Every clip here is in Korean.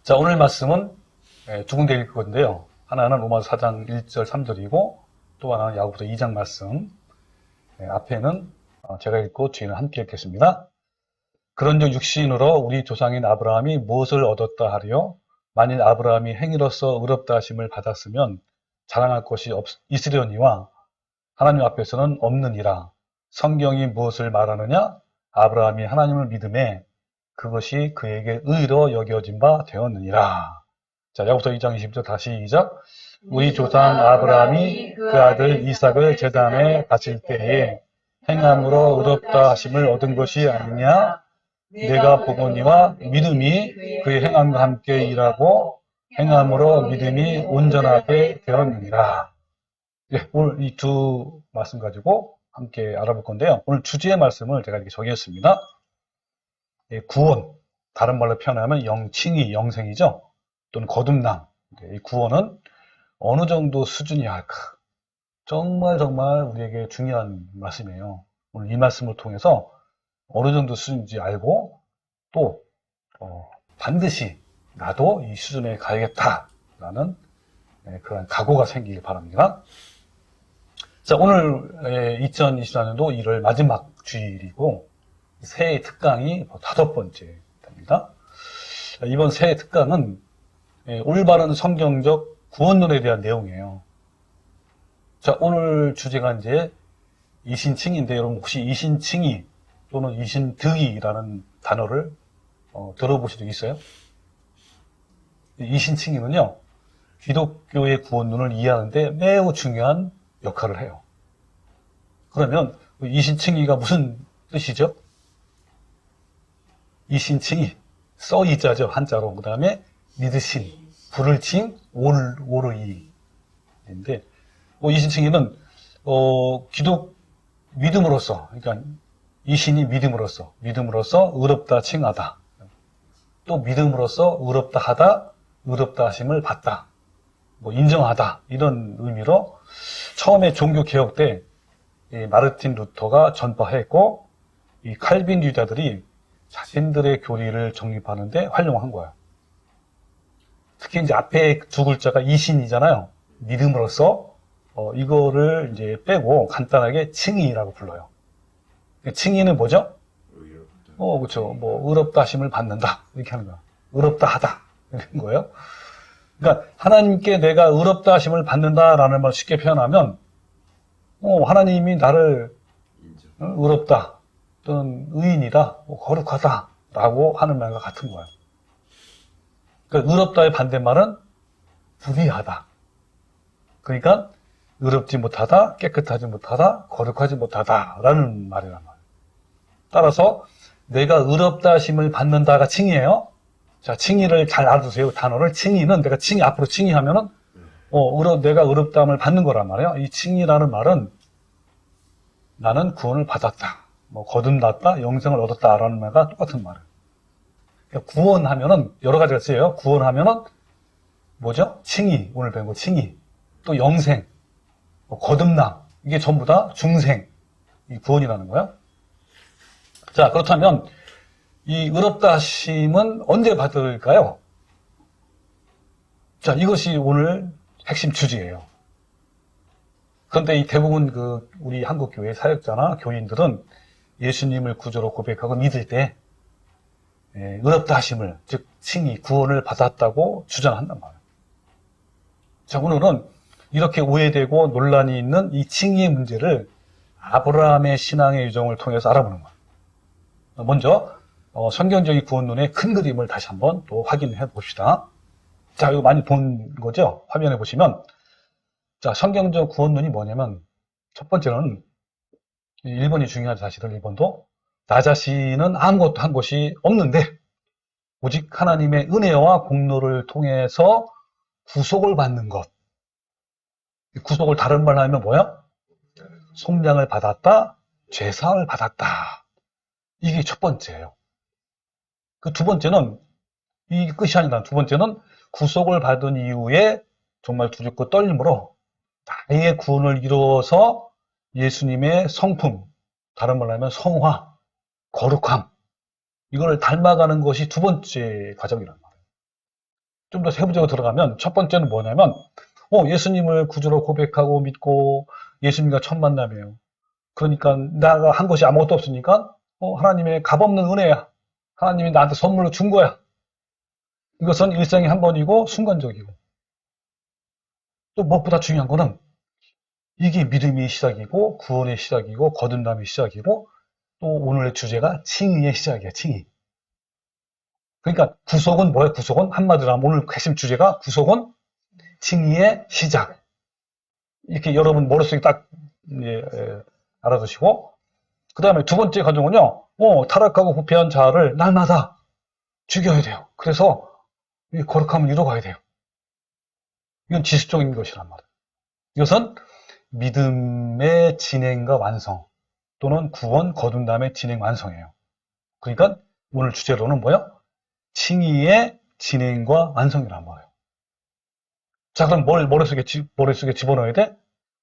자, 오늘 말씀은 두 군데 읽을 건데요. 하나는 로마서 4장 1절 3절이고 또 하나는 야고보서 2장 말씀. 앞에는 제가 읽고 뒤에는 함께 읽겠습니다. 그런즉 육신으로 우리 조상인 아브라함이 무엇을 얻었다 하리요? 만일 아브라함이 행위로서 의롭다 하심을 받았으면 자랑할 것이 있으려니와 하나님 앞에서는 없느니라. 성경이 무엇을 말하느냐? 아브라함이 하나님을 믿음에 그것이 그에게 의로 여겨진 바 되었느니라. 자, 야고보서 2장 20절 다시 시작. 우리 조상 아브라함이 그 아들 이삭을 제단에 바칠 때에 행함으로 의롭다 하심을 얻은 것이 아니냐? 내가 보거니와 믿음이 그의 행함과 함께 일하고 행함으로 믿음이 온전하게 되었느니라. 예, 오늘 이 두 말씀 가지고 함께 알아볼 건데요. 오늘 주제의 말씀을 제가 이렇게 정했습니다. 예, 구원, 다른 말로 표현하면 영칭이, 영생이죠. 또는 거듭남. 이 구원은 어느 정도 수준이야 할까? 정말 우리에게 중요한 말씀이에요. 오늘 이 말씀을 통해서 어느 정도 수준인지 알고 또 반드시 나도 이 수준에 가야겠다라는 그런 각오가 생기길 바랍니다. 자, 오늘 2024년도 1월 마지막 주일이고 새해 특강이 5번째 됩니다. 이번 새해 특강은 올바른 성경적 구원론에 대한 내용이에요. 자, 오늘 주제가 이제 이신칭인데 여러분 혹시 이신칭의 또는 이신득이라는 단어를 들어보신 적 있어요? 이신칭의는요, 기독교의 구원론을 이해하는데 매우 중요한 역할을 해요. 그러면 이신칭의가 무슨 뜻이죠? 이신칭의, 써이자죠, 한자로. 그 다음에 믿으신, 불을 칭, 오르이인데, 이신칭의는 믿음으로써, 그러니까 이신이 믿음으로써 의롭다 칭하다. 또 믿음으로써 의롭다 하다, 의롭다 하심을 받다. 인정하다. 이런 의미로 처음에 종교개혁 때 마르틴 루터가 전파했고, 이 칼빈 유자들이 자신들의 교리를 정립하는데 활용한 거예요. 특히 이제 앞에 두 글자가 이신이잖아요. 믿음으로써 이거를 이제 빼고 간단하게 칭의라고 불러요. 칭의는 뭐죠? 그렇죠. 의롭다 하심을 받는다. 이렇게 하는 거야. 의롭다 하다. 이런 거예요. 그러니까 하나님께 내가 의롭다 하심을 받는다라는 말 쉽게 표현하면 하나님이 나를 의롭다 또는 의인이다, 거룩하다라고 하는 말과 같은 거예요. 그러니까 의롭다의 반대말은 불의하다. 그러니까 의롭지 못하다, 깨끗하지 못하다, 거룩하지 못하다라는 말이란 말이에요. 따라서 내가 의롭다 하심을 받는다가 칭의예요. 자, 칭의를 잘 알아두세요. 단어를 칭의는 내가 앞으로 칭의하면은 내가 의롭다함을 받는 거란 말이에요. 이 칭의라는 말은 나는 구원을 받았다, 거듭났다, 영생을 얻었다라는 말과 똑같은 말이에요. 그러니까 구원하면은 여러 가지가 쓰여요. 구원하면은 뭐죠? 칭의, 오늘 배운 거 칭의, 또 영생, 거듭남, 이게 전부 다 중생, 이 구원이라는 거예요. 자, 그렇다면 이 의롭다 하심은 언제 받을까요? 자, 이것이 오늘 핵심 주제예요. 그런데 이 대부분 우리 한국교회 사역자나 교인들은 예수님을 구주로 고백하고 믿을 때 의롭다 하심을, 즉 칭의, 구원을 받았다고 주장한단 말이에요. 자, 오늘은 이렇게 오해되고 논란이 있는 이 칭의의 문제를 아브라함의 신앙의 유정을 통해서 알아보는 거예요. 먼저 성경적인 구원론의 큰 그림을 다시 한번 또 확인해 봅시다. 자, 이거 많이 본 거죠? 화면에 보시면, 자, 성경적 구원론이 뭐냐면 첫 번째는 1번이 중요한 사실은 1번도 나 자신은 아무것도 한 것이 없는데 오직 하나님의 은혜와 공로를 통해서 구속을 받는 것. 구속을 다른 말로 하면 뭐야? 속량을 받았다, 죄사함을 받았다. 이게 첫 번째예요. 그 두 번째는 이 끝이 아니라 두 번째는 구속을 받은 이후에 정말 두렵고 떨림으로 나의 구원을 이루어서 예수님의 성품, 다른 말로 하면 성화, 거룩함, 이걸 닮아가는 것이 두 번째 과정이란 말이에요. 좀 더 세부적으로 들어가면 첫 번째는 뭐냐면 예수님을 구주로 고백하고 믿고 예수님과 첫 만남이에요. 그러니까 내가 한 것이 아무것도 없으니까 하나님의 값없는 은혜야. 하나님이 나한테 선물로 준 거야. 이것은 일생에 한 번이고 순간적이고, 또 무엇보다 중요한 거는 이게 믿음의 시작이고 구원의 시작이고 거듭남의 시작이고, 또 오늘의 주제가 칭의의 시작이야. 칭의. 그러니까 구속은 뭐야? 구속은 한마디로 하면 오늘 핵심 주제가 구속은 칭의의 시작. 이렇게 여러분 머릿속에 딱 알아두시고, 그 다음에 두 번째 과정은요, 타락하고 부패한 자를 날마다 죽여야 돼요. 그래서 이 거룩함을 이루어가야 돼요. 이건 지식적인 것이란 말이에요. 이것은 믿음의 진행과 완성, 또는 구원, 거듭남의 진행, 완성이에요. 그러니까 오늘 주제로는 뭐야? 칭의의 진행과 완성이란 말이에요. 자, 그럼 뭘 머릿속에 집어넣어야 돼?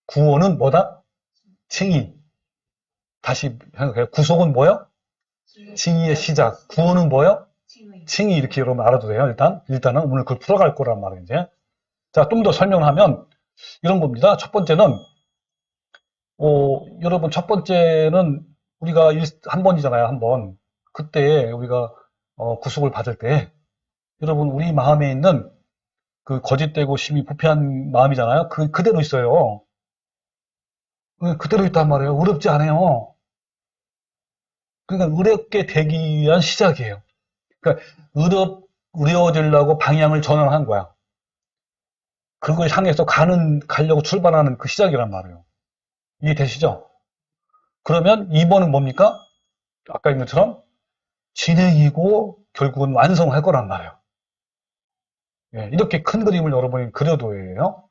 구원은 뭐다? 칭의. 다시 생각해요. 구속은 뭐야? 칭의의 시작. 구원은 뭐야? 칭의. 이렇게 여러분 알아도 돼요. 일단은 오늘 그걸 풀어갈 거란 말이에요. 이제. 자, 좀 더 설명을 하면 이런 겁니다. 첫 번째는 여러분 첫 번째는 우리가 한 번이잖아요. 한 번. 그때 우리가 구속을 받을 때 여러분 우리 마음에 있는 그 거짓되고 심히 부패한 마음이잖아요. 그대로 있어요. 그대로 있단 말이에요. 의롭지 않아요. 그러니까 의롭게 되기 위한 시작이에요. 그러니까 의로워지려고 방향을 전환한 거야. 그걸 향해서 가려고 출발하는 그 시작이란 말이에요. 이해되시죠? 그러면 2번은 뭡니까? 아까 있는 것처럼 진행이고 결국은 완성할 거란 말이에요. 이렇게 큰 그림을 여러분이 그려둬야 해요.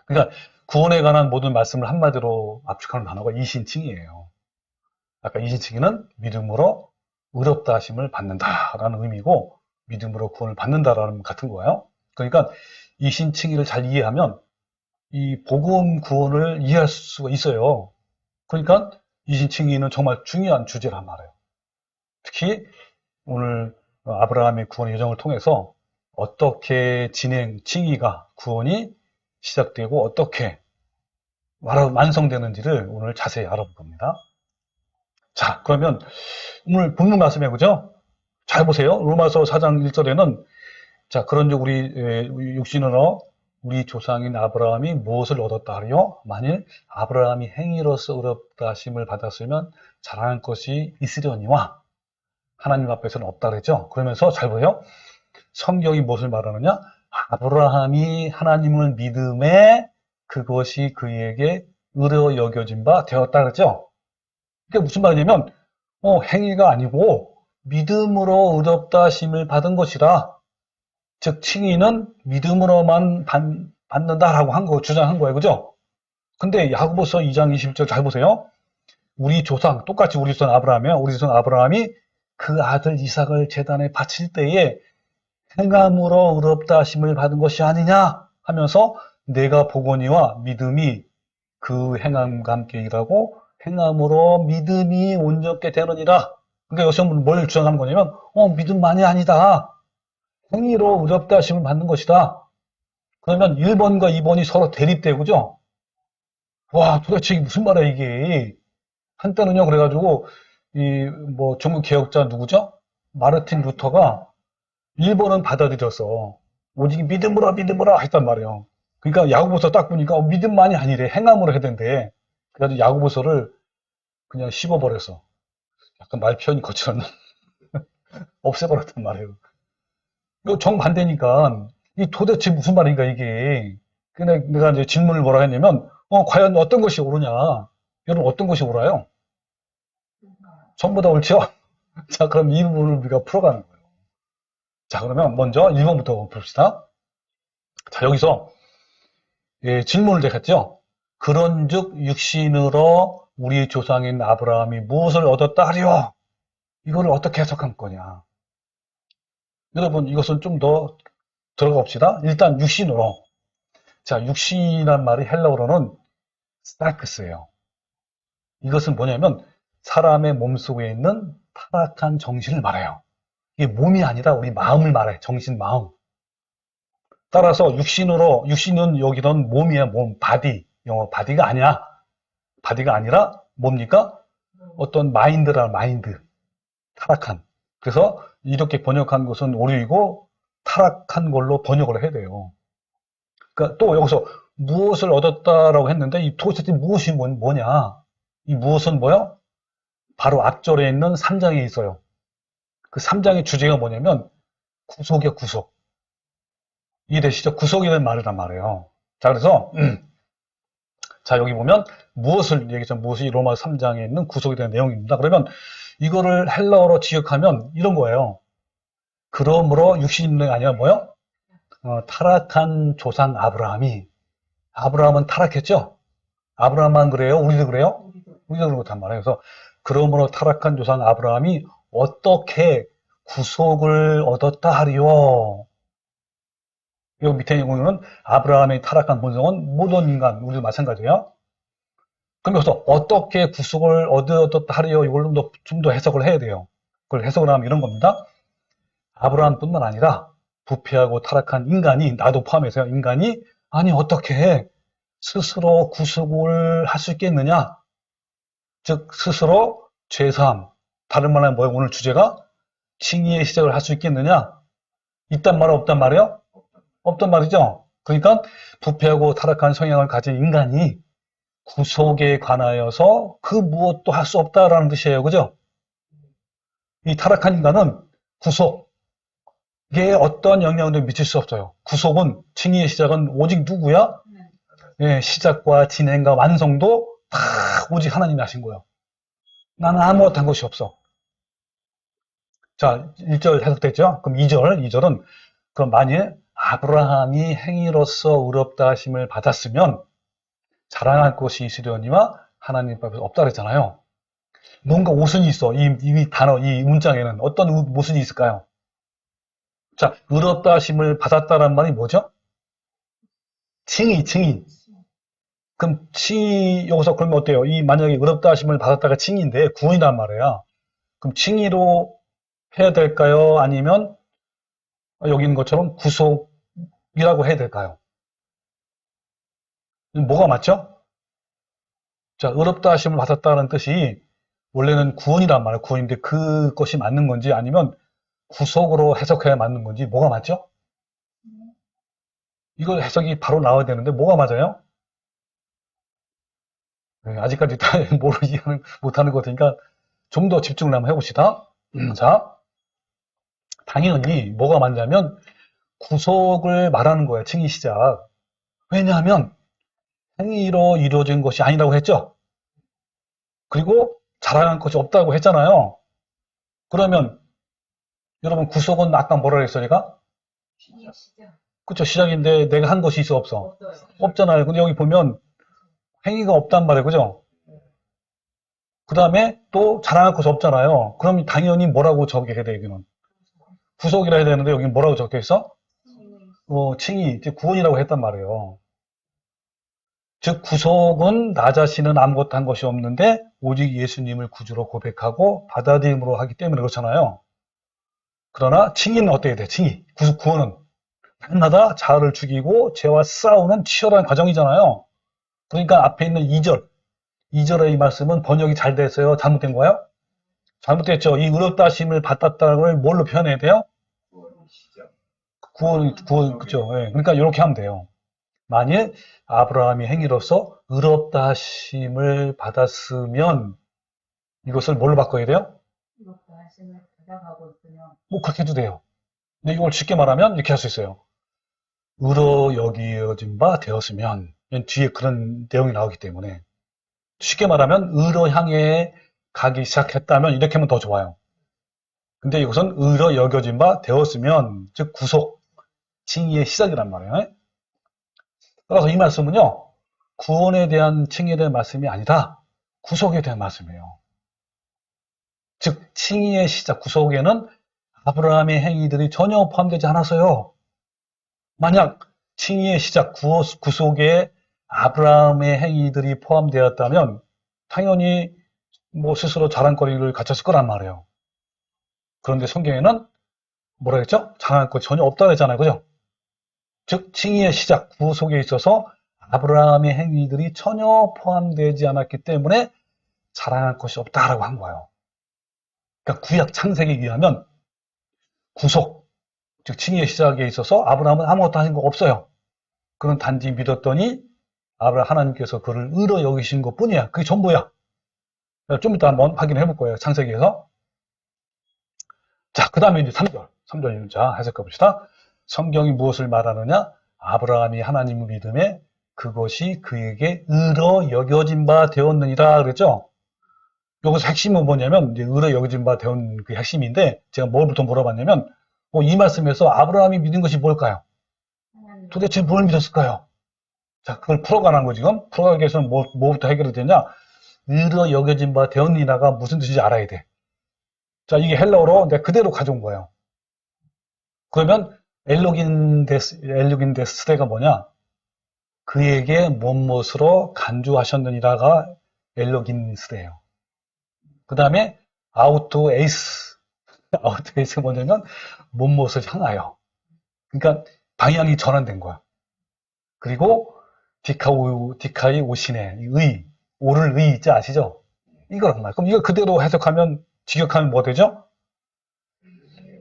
그러니까 구원에 관한 모든 말씀을 한마디로 압축하는 단어가 이신칭이에요. 아까 이신칭의는 믿음으로 의롭다 하심을 받는다라는 의미고, 믿음으로 구원을 받는다라는 같은 거예요. 그러니까 이신칭의를 잘 이해하면 이 복음 구원을 이해할 수가 있어요. 그러니까 이신칭의는 정말 중요한 주제란 말이에요. 특히 오늘 아브라함의 구원 여정을 통해서 어떻게 칭의가 구원이 시작되고 어떻게 완성되는지를 오늘 자세히 알아볼 겁니다. 자, 그러면 오늘 본문 말씀에 그죠? 잘 보세요. 로마서 4장 1절에는 자, 그런즉 우리 육신으로 우리 조상인 아브라함이 무엇을 얻었다 하리요? 만일 아브라함이 행위로서 의롭다 하심을 받았으면 자랑할 것이 있으려니와 하나님 앞에서는 없다 그랬죠? 그러면서 잘 보세요. 성경이 무엇을 말하느냐? 아브라함이 하나님을 믿음에 그것이 그에게 의로 여겨진 바 되었다 그랬죠? 그게 무슨 말이냐면 행위가 아니고 믿음으로 의롭다 하심을 받은 것이라. 즉 칭의는 믿음으로만 받는다라고 주장한 거예요. 그죠? 근데 야고보서 2장 20절 잘 보세요. 우리 조상, 똑같이 우리 조상 아브라함이에요. 우리 조상 아브라함이 그 아들 이삭을 제단에 바칠 때에 행함으로 의롭다 하심을 받은 것이 아니냐 하면서 내가 보거니와 믿음이 그 행함과 함께 일하고 행함으로 믿음이 온전케 되느니라. 그러니까 여기서 뭘 주장한 거냐면 믿음만이 아니다. 행위로 의롭다 하심을 받는 것이다. 그러면 1번과 2번이 서로 대립되고, 그죠? 와, 도대체 이게 무슨 말이야, 이게. 한때는요, 그래가지고, 종교 개혁자 누구죠? 마르틴 루터가 1번은 받아들였어. 오직 믿음으로 했단 말이에요. 그러니까 야고보서 딱 보니까 믿음만이 아니래. 행함으로 해야 된대. 그래가지고 야고보서를 그냥 씹어버렸어. 약간 말 표현이 거칠었나? 없애버렸단 말이에요. 이거 정반대니까, 이 도대체 무슨 말인가, 이게. 근데 내가 이제 질문을 뭐라 했냐면, 과연 어떤 것이 옳으냐? 여러분, 어떤 것이 옳아요? 전부 다 옳죠? 자, 그럼 이 부분을 우리가 풀어가는 거예요. 자, 그러면 먼저 1번부터 봅시다. 자, 여기서, 질문을 제가 했죠? 그런즉 육신으로 우리 조상인 아브라함이 무엇을 얻었다 하리요? 이거를 어떻게 해석한 거냐? 여러분, 이것은 좀 더 들어가 봅시다. 일단 육신으로. 자, 육신이란 말이 헬라어로는 스타크스예요. 이것은 뭐냐면 사람의 몸속에 있는 타락한 정신을 말해요. 이게 몸이 아니라 우리 마음을 말해. 정신, 마음. 따라서 육신은 여기는 몸이야, 몸, 바디. 영어 바디가 아니야. 바디가 아니라 뭡니까? 어떤 마인드라, 마인드. 타락한. 그래서 이렇게 번역한 것은 오류이고 타락한 걸로 번역을 해야 돼요. 그러니까 또 여기서 무엇을 얻었다라고 했는데 이 도대체 무엇이 뭐냐? 이 무엇은 뭐야? 바로 앞절에 있는 3장에 있어요. 그 3장의 주제가 뭐냐면 구속이야, 구속. 이해되시죠? 구속이라는 말이란 말이에요. 자, 그래서 자, 여기 보면 무엇을 얘기했죠? 무엇이 로마 3장에 있는 구속에 대한 내용입니다. 그러면 이거를 헬라어로 지역하면 이런 거예요. 그러므로 육신이 아니라 뭐요? 타락한 조상 아브라함은 타락했죠? 아브라함만 그래요? 우리도 그래요? 우리도 그렇단 말이에요. 그래서 그러므로 타락한 조상 아브라함이 어떻게 구속을 얻었다 하리요? 여기 밑에 보면 아브라함의 타락한 본성은 모든 인간, 우리도 마찬가지예요. 그럼 여기서 어떻게 구속을 얻었다 하리요? 이걸 좀 더 해석을 해야 돼요. 그걸 해석을 하면 이런 겁니다. 아브라함뿐만 아니라 부패하고 타락한 인간이, 나도 포함해서요, 인간이 아니 어떻게 스스로 구속을 할 수 있겠느냐? 즉 스스로 죄사함, 다른 말로 뭐예요? 오늘 주제가 칭의의 시작을 할 수 있겠느냐? 있단 말이야, 없단 말이에요? 없단 말이죠. 그러니까 부패하고 타락한 성향을 가진 인간이 구속에 관하여서 그 무엇도 할 수 없다라는 뜻이에요. 그죠? 이 타락한 인간은 구속에 어떤 영향도 미칠 수 없어요. 구속은, 칭의의 시작은 오직 누구야? 예, 시작과 진행과 완성도 다 오직 하나님이 하신 거예요. 나는 아무것도 한 것이 없어. 자, 1절 해석됐죠? 그럼 2절은 그럼 만일 아브라함이 행위로서 의롭다 하심을 받았으면 자랑할 것이 있으려니와 하나님 앞에 없다 그랬잖아요. 뭔가 모순이 있어. 이 단어, 이 문장에는 어떤 모순이 있을까요? 자, 의롭다 하심을 받았다는 말이 뭐죠? 칭의. 그럼 칭의, 여기서 그러면 어때요? 만약에 의롭다 하심을 받았다가 칭의인데 구원이란 말이야. 그럼 칭의로 해야 될까요? 아니면 여기 있는 것처럼 구속이라고 해야 될까요? 뭐가 맞죠? 자, 의롭다 하심을 받았다는 뜻이 원래는 구원이란 말이에요. 구원인데 그것이 맞는 건지 아니면 구속으로 해석해야 맞는 건지 뭐가 맞죠? 이거 해석이 바로 나와야 되는데 뭐가 맞아요? 네, 아직까지 다 못하는 것 같으니까 좀 더 집중을 한번 해봅시다. 자, 당연히 뭐가 맞냐면 구속을 말하는 거예요. 칭의 시작. 왜냐하면 행위로 이루어진 것이 아니라고 했죠. 그리고 자랑할 것이 없다고 했잖아요. 그러면 여러분 구속은 아까 뭐라 그랬어요, 제가? 그쵸, 시작인데 내가 한 것이 있어, 없어? 없잖아요. 근데 여기 보면 행위가 없단 말이에요, 그죠? 그 다음에 또 자랑할 것이 없잖아요. 그럼 당연히 뭐라고 적혀야 돼, 여기는? 구속이라 해야 되는데 여기 뭐라고 적혀 있어? 칭의, 구원이라고 했단 말이에요. 즉 구속은 나 자신은 아무것도 한 것이 없는데 오직 예수님을 구주로 고백하고 받아들임으로 하기 때문에 그렇잖아요. 그러나 칭의는 어떻게 돼? 칭의, 구원은 날마다 자아를 죽이고 죄와 싸우는 치열한 과정이잖아요. 그러니까 앞에 있는 2절의 이 말씀은 번역이 잘 됐어요? 잘못된 거예요? 잘못됐죠. 이 의롭다 하심을 받았다는 걸 뭘로 표현해야 돼요? 구원, 그죠. 예. 그러니까 이렇게 하면 돼요. 만일 아브라함이 행위로서 의롭다 하심을 받았으면 이것을 뭘로 바꿔야 돼요? 의롭다 하심을 받아가고 있으면 뭐 그렇게 해도 돼요. 근데 이걸 쉽게 말하면 이렇게 할 수 있어요. 의로 여기어진 바 되었으면 뒤에 그런 내용이 나오기 때문에 쉽게 말하면 의로 향해 가기 시작했다면 이렇게 하면 더 좋아요. 근데 이것은 의로 여겨진 바 되었으면 즉 구속, 칭의의 시작이란 말이에요. 따라서 이 말씀은요, 구원에 대한 칭의에 대한 말씀이 아니라 구속에 대한 말씀이에요. 즉 칭의의 시작, 구속에는 아브라함의 행위들이 전혀 포함되지 않았어요. 만약 칭의의 시작, 구속에 아브라함의 행위들이 포함되었다면 당연히 뭐 스스로 자랑거리를 갖췄을 거란 말이에요. 그런데 성경에는 뭐라 했죠? 자랑할 것 전혀 없다고 했잖아요. 그죠? 즉, 칭의의 시작, 구속에 있어서 아브라함의 행위들이 전혀 포함되지 않았기 때문에 자랑할 것이 없다라고 한 거예요. 그러니까 구약 창세기에 의하면 구속, 즉 칭의의 시작에 있어서 아브라함은 아무것도 하는 거 없어요. 그는 단지 믿었더니 하나님께서 그를 의로 여기신 것 뿐이야. 그게 전부야. 좀 이따 한번 확인해 볼 거예요. 창세기에서. 자, 그 다음에 이제 3절 자 해석해 봅시다. 성경이 무엇을 말하느냐? 아브라함이 하나님을 믿음에 그것이 그에게 의로 여겨진 바 되었느니라 그랬죠? 여기서 핵심은 뭐냐면, 이제 의로 여겨진 바 되온 그 핵심인데, 제가 뭘부터 물어봤냐면, 이 말씀에서 아브라함이 믿은 것이 뭘까요? 도대체 뭘 믿었을까요? 자, 그걸 풀어가는 거 지금. 풀어가기 위해서는 뭐부터 해결이 되냐? 의로 여겨진 바 되었느니라가 무슨 뜻인지 알아야 돼. 자, 이게 헬라어로 내가 그대로 가져온 거예요. 그러면 엘로긴데스가 뭐냐? 그에게 무엇으로 간주하셨느니라가 엘로긴스대예요. 그 다음에 아우트에이스가 뭐냐면 무엇을 향하여. 그러니까 방향이 전환된 거야. 그리고 디카이 오시네, 오를 있지 아시죠? 이거란 말이에요. 그럼 이걸 그대로 해석하면, 직역하면 뭐 되죠?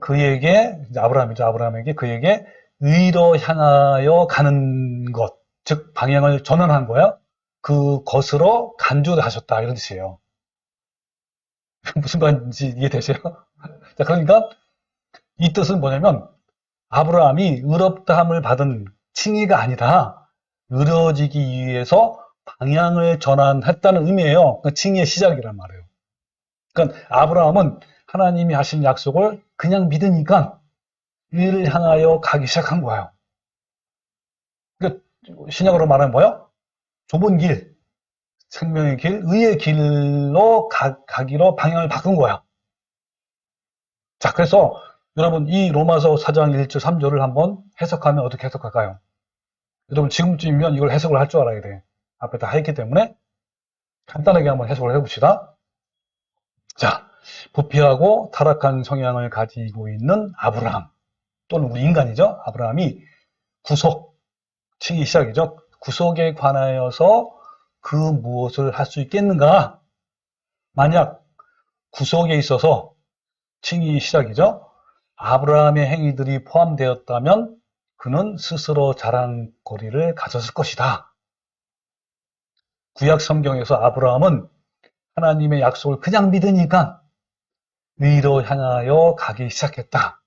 그에게, 아브라함에게 그에게 의로 향하여 가는 것, 즉 방향을 전환한 거야. 그것으로 간주하셨다 이런 뜻이에요. 무슨 말인지 이해되세요? 자, 그러니까 이 뜻은 뭐냐면 아브라함이 의롭다함을 받은 칭의가 아니라 의로워지기 위해서 방향을 전환했다는 의미예요. 그러니까 칭의의 시작이란 말이에요. 그러니까 아브라함은 하나님이 하신 약속을 그냥 믿으니까 의를 향하여 가기 시작한 거예요. 그러니까 신약으로 말하면 뭐예요? 좁은 길, 생명의 길, 의의 길로 가기로 방향을 바꾼 거야. 자, 그래서 여러분 이 로마서 4장 1절 3절을 한번 해석하면 어떻게 해석할까요? 여러분 지금쯤이면 이걸 해석을 할 줄 알아야 돼. 앞에 다 했기 때문에 간단하게 한번 해석을 해봅시다. 자, 부패하고 타락한 성향을 가지고 있는 아브라함 또는 우리 인간이죠. 아브라함이 칭의 시작이죠. 구속에 관하여서 그 무엇을 할 수 있겠는가? 만약 구속에 있어서 칭의 시작이죠. 아브라함의 행위들이 포함되었다면 그는 스스로 자랑거리를 가졌을 것이다. 구약 성경에서 아브라함은 하나님의 약속을 그냥 믿으니까 의로 향하여 가기 시작했다.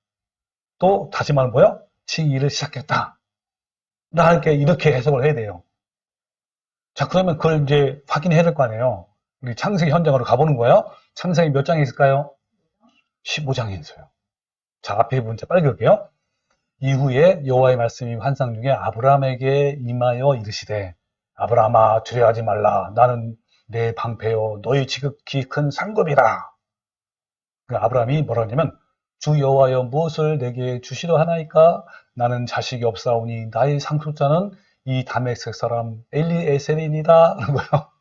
또 다시 말하면 뭐요? 칭의를 시작했다. 이렇게 해석을 해야 돼요. 자, 그러면 그걸 이제 확인해야 될 거 아니에요. 우리 창세기 현장으로 가보는 거예요. 창세기 몇 장에 있을까요? 15장에 있어요. 자, 앞에 문자 빨리 읽을게요. 이후에 여호와의 말씀이 환상 중에 아브라함에게 임하여 이르시되 아브라함아 두려워하지 말라. 나는 내 방패요 너희 지극히 큰 상급이라. 아브라함이 뭐라 하냐면 주 여호와여 무엇을 내게 주시려 하나이까? 나는 자식이 없사오니 나의 상속자는 이 다메섹 사람 엘리에셀이니라. 그런 거예요.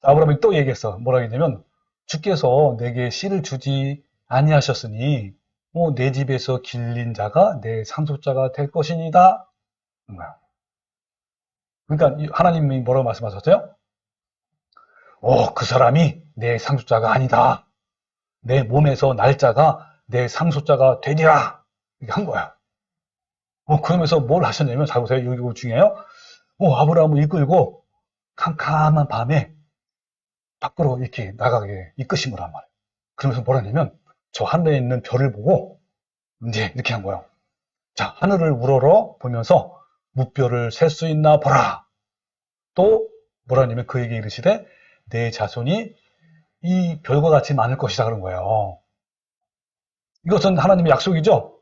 아브라함이 또 얘기했어. 뭐라 했냐면 주께서 내게 씨를 주지 아니하셨으니 내 집에서 길린 자가 내 상속자가 될 것이니다. 그러니까 하나님이 뭐라고 말씀하셨어요? 그 사람이 내 상속자가 아니다. 내 몸에서 날짜가 내 상속자가 되리라. 이렇게 한 거야. 그러면서 뭘 하셨냐면, 잘 보세요. 여기 중에요. 아브라함을 이끌고 캄캄한 밤에 밖으로 이렇게 나가게 이끄신 거란 말이에요. 그러면서 뭐라 하냐면, 저 하늘에 있는 별을 보고 이제 이렇게 한 거예요. 자, 하늘을 우러러 보면서 무별을 셀 수 있나 보라. 또 뭐라 하냐면 그에게 이르시되 내 자손이 이 별과 같이 많을 것이다 그런 거예요. 이것은 하나님의 약속이죠.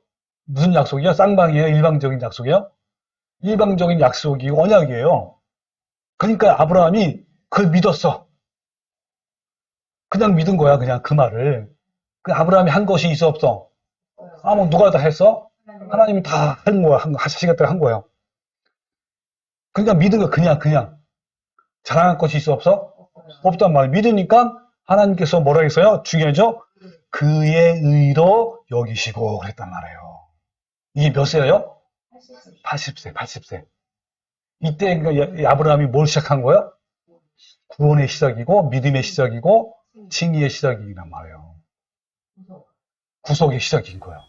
무슨 약속이요? 쌍방이에요? 일방적인 약속이에요? 일방적인 약속이고 언약이에요. 그러니까 아브라함이 그걸 믿었어. 그냥 믿은 거야. 그냥 그 말을. 아브라함이 한 것이 있어 없어? 누가 다 했어? 하나님이 다 한 거야. 하시겠다고 한 거예요. 그러니까 믿은 거 그냥 자랑할 것이 있어 없어? 없단 말이에요. 믿으니까 하나님께서 뭐라 했어요? 중요하죠? 그의 의로 여기시고 그랬단 말이에요. 이게 몇 세예요? 80세, 80세. 이때 그 아브라함이 뭘 시작한 거야? 구원의 시작이고 믿음의 시작이고 칭의의 시작이란 말이에요. 구속의 시작인 거예요.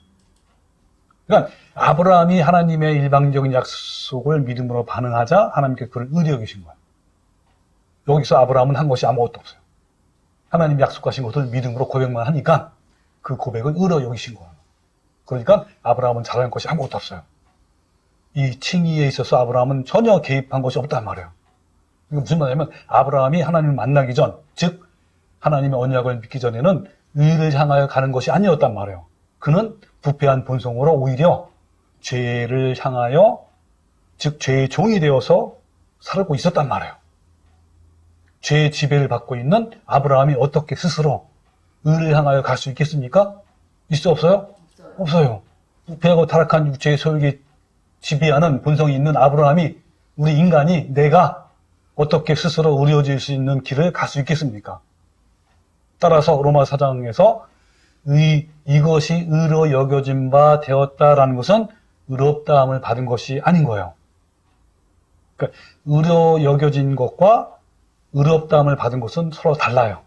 그러니까 아브라함이 하나님의 일방적인 약속을 믿음으로 반응하자 하나님께 그를 의리 여기신 거예요. 여기서 아브라함은 한 것이 아무것도 없어요. 하나님이 약속하신 것을 믿음으로 고백만 하니까 그 고백을 의리 여기신 거예요. 그러니까 아브라함은 잘하는 것이 아무것도 없어요. 이 칭의에 있어서 아브라함은 전혀 개입한 것이 없단 말이에요. 이게 무슨 말이냐면 아브라함이 하나님을 만나기 전, 즉 하나님의 언약을 믿기 전에는 의를 향하여 가는 것이 아니었단 말이에요. 그는 부패한 본성으로 오히려 죄를 향하여, 즉 죄의 종이 되어서 살고 있었단 말이에요. 죄의 지배를 받고 있는 아브라함이 어떻게 스스로 의를 향하여 갈 수 있겠습니까? 있어 없어요? 없어요. 부패하고 타락한 육체의 소욕이 지배하는 본성이 있는 아브라함이, 우리 인간이, 내가 어떻게 스스로 의로워질 수 있는 길을 갈 수 있겠습니까? 따라서 로마 4장에서 이것이 의로 여겨진 바 되었다라는 것은 의롭다함을 받은 것이 아닌 거예요. 그러니까 의로 여겨진 것과 의롭다함을 받은 것은 서로 달라요.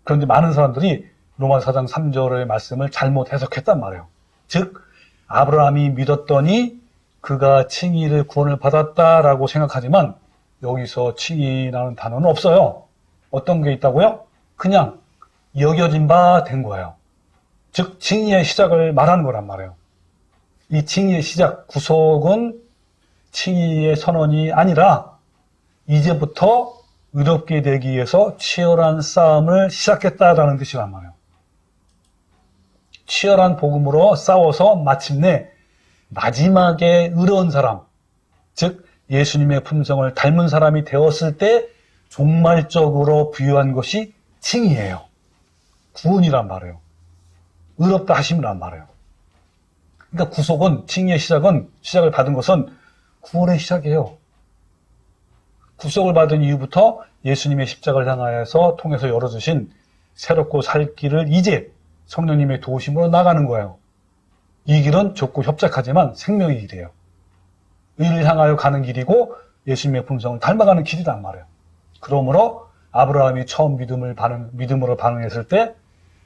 그런데 많은 사람들이 로마 4장 3절의 말씀을 잘못 해석했단 말이에요. 즉 아브라함이 믿었더니 그가 칭의를 구원을 받았다라고 생각하지만 여기서 칭의라는 단어는 없어요. 어떤 게 있다고요? 그냥 여겨진 바 된 거예요. 즉 칭의의 시작을 말하는 거란 말이에요. 이 칭의의 시작, 구속은 칭의의 선언이 아니라 이제부터 의롭게 되기 위해서 치열한 싸움을 시작했다라는 뜻이란 말이에요. 치열한 복음으로 싸워서 마침내 마지막에 의로운 사람, 즉 예수님의 품성을 닮은 사람이 되었을 때 종말적으로 부여한 것이 칭의예요. 구원이란 말이에요. 의롭다 하심이란 말이에요. 그러니까 구속은, 칭의의 시작을 받은 것은 구원의 시작이에요. 구속을 받은 이후부터 예수님의 십자가를 향하여서 통해서 열어주신 새롭고 살 길을 이제 성령님의 도우심으로 나가는 거예요. 이 길은 좁고 협착하지만 생명의 길이에요. 의를 향하여 가는 길이고 예수님의 품성을 닮아가는 길이란 말이에요. 그러므로 아브라함이 처음 믿음으로 반응했을 때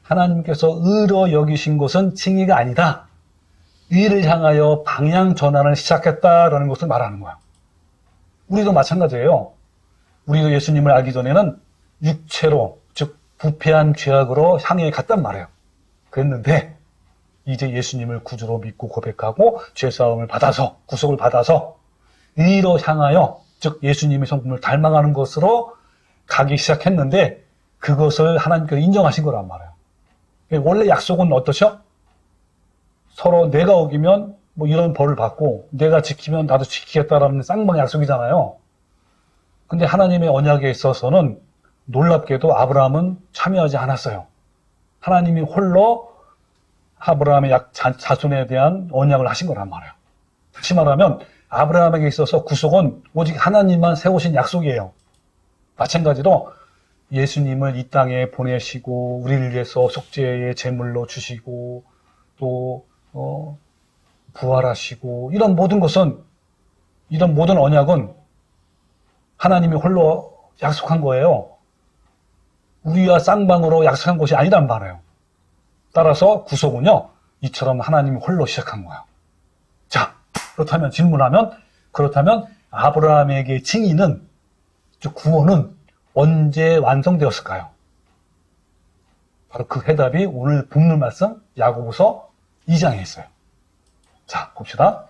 하나님께서 의로 여기신 것은 칭의가 아니다. 의를 향하여 방향 전환을 시작했다라는 것을 말하는 거야. 우리도 마찬가지예요. 우리도 예수님을 알기 전에는 육체로, 즉 부패한 죄악으로 향해 갔단 말이에요. 그랬는데 이제 예수님을 구주로 믿고 고백하고 죄사함을 받아서, 구속을 받아서 의로 향하여, 즉 예수님의 성품을 닮아가는 것으로 가기 시작했는데 그것을 하나님께서 인정하신 거란 말이에요. 원래 약속은 어떠셔? 서로 내가 어기면 뭐 이런 벌을 받고 내가 지키면 나도 지키겠다라는 쌍방 약속이잖아요. 근데 하나님의 언약에 있어서는 놀랍게도 아브라함은 참여하지 않았어요. 하나님이 홀로 아브라함의 자손에 대한 언약을 하신 거란 말이에요. 다시 말하면 아브라함에게 있어서 구속은 오직 하나님만 세우신 약속이에요. 마찬가지로 예수님을 이 땅에 보내시고 우리를 위해서 속죄의 제물로 주시고 또 부활하시고 이런 모든 것은, 이런 모든 언약은 하나님이 홀로 약속한 거예요. 우리와 쌍방으로 약속한 것이 아니란 말이에요. 따라서 구속은요, 이처럼 하나님이 홀로 시작한 거예요. 자, 그렇다면 질문하면, 그렇다면 아브라함에게 칭의는, 즉 구원은 언제 완성되었을까요? 바로 그 해답이 오늘 본문 말씀 야고보서 2장에 있어요. 자, 봅시다.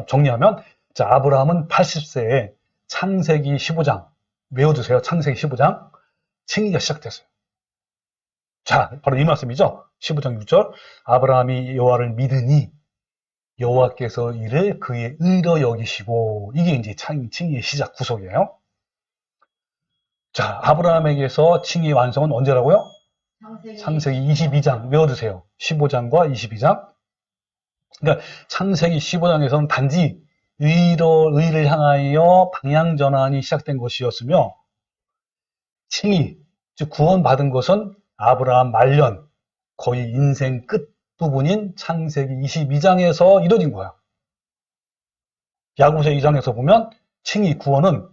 정리하면, 자, 아브라함은 80세에 창세기 15장, 외워두세요. 창세기 15장, 칭의가 시작됐어요. 자, 바로 이 말씀이죠. 15장 6절. 아브라함이 여호와를 믿으니 여호와께서 이를 그의 의로 여기시고, 이게 이제 칭의의 시작, 구속이에요. 자, 아브라함에게서 칭의의 완성은 언제라고요? 창세기 22장 외워두세요. 15장과 22장. 그러니까 창세기 15장에서는 단지 의를 향하여 방향 전환이 시작된 것이었으며, 칭의, 즉 구원받은 것은 아브라함 말년, 거의 인생 끝부분인 창세기 22장에서 이뤄진 거야. 야고보서 2장에서 보면 칭의 구원은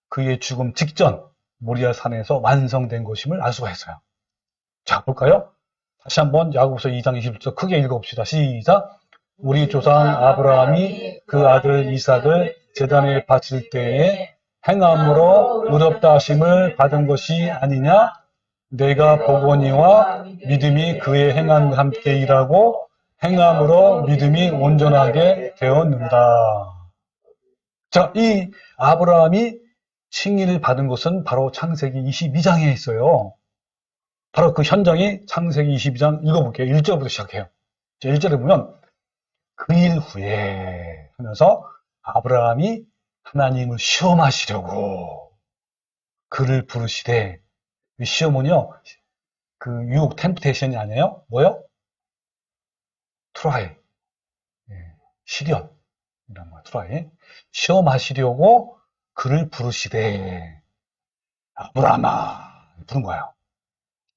그의 죽음 직전 모리아 산에서 완성된 것임을 알 수가 있어요. 자, 볼까요? 다시 한번 야고보서 2장 21절 크게 읽어봅시다. 시작. 우리 조상 아브라함이 그 아들 이삭을 제단에 바칠 때에 행함으로 의롭다 하심을 받은 것이 아니냐? 내가 보거니와 믿음이 그의 행함과 함께 일하고 행함으로 믿음이 온전하게 되었는다. 자, 이 아브라함이 칭의를 받은 것은 바로 창세기 22장에 있어요. 바로 그 현장이 창세기 22장 읽어볼게요. 1절부터 시작해요. 1절에 보면 그 일 후에 하면서 아브라함이 하나님을 시험하시려고 그를 부르시되, 이 시험은요, 그 유혹 템프테이션이 아니에요? 뭐요? 트라이, 시련, 이런 거 트라이. 시험하시려고 그를 부르시되, 아브라함아, 부른 거예요.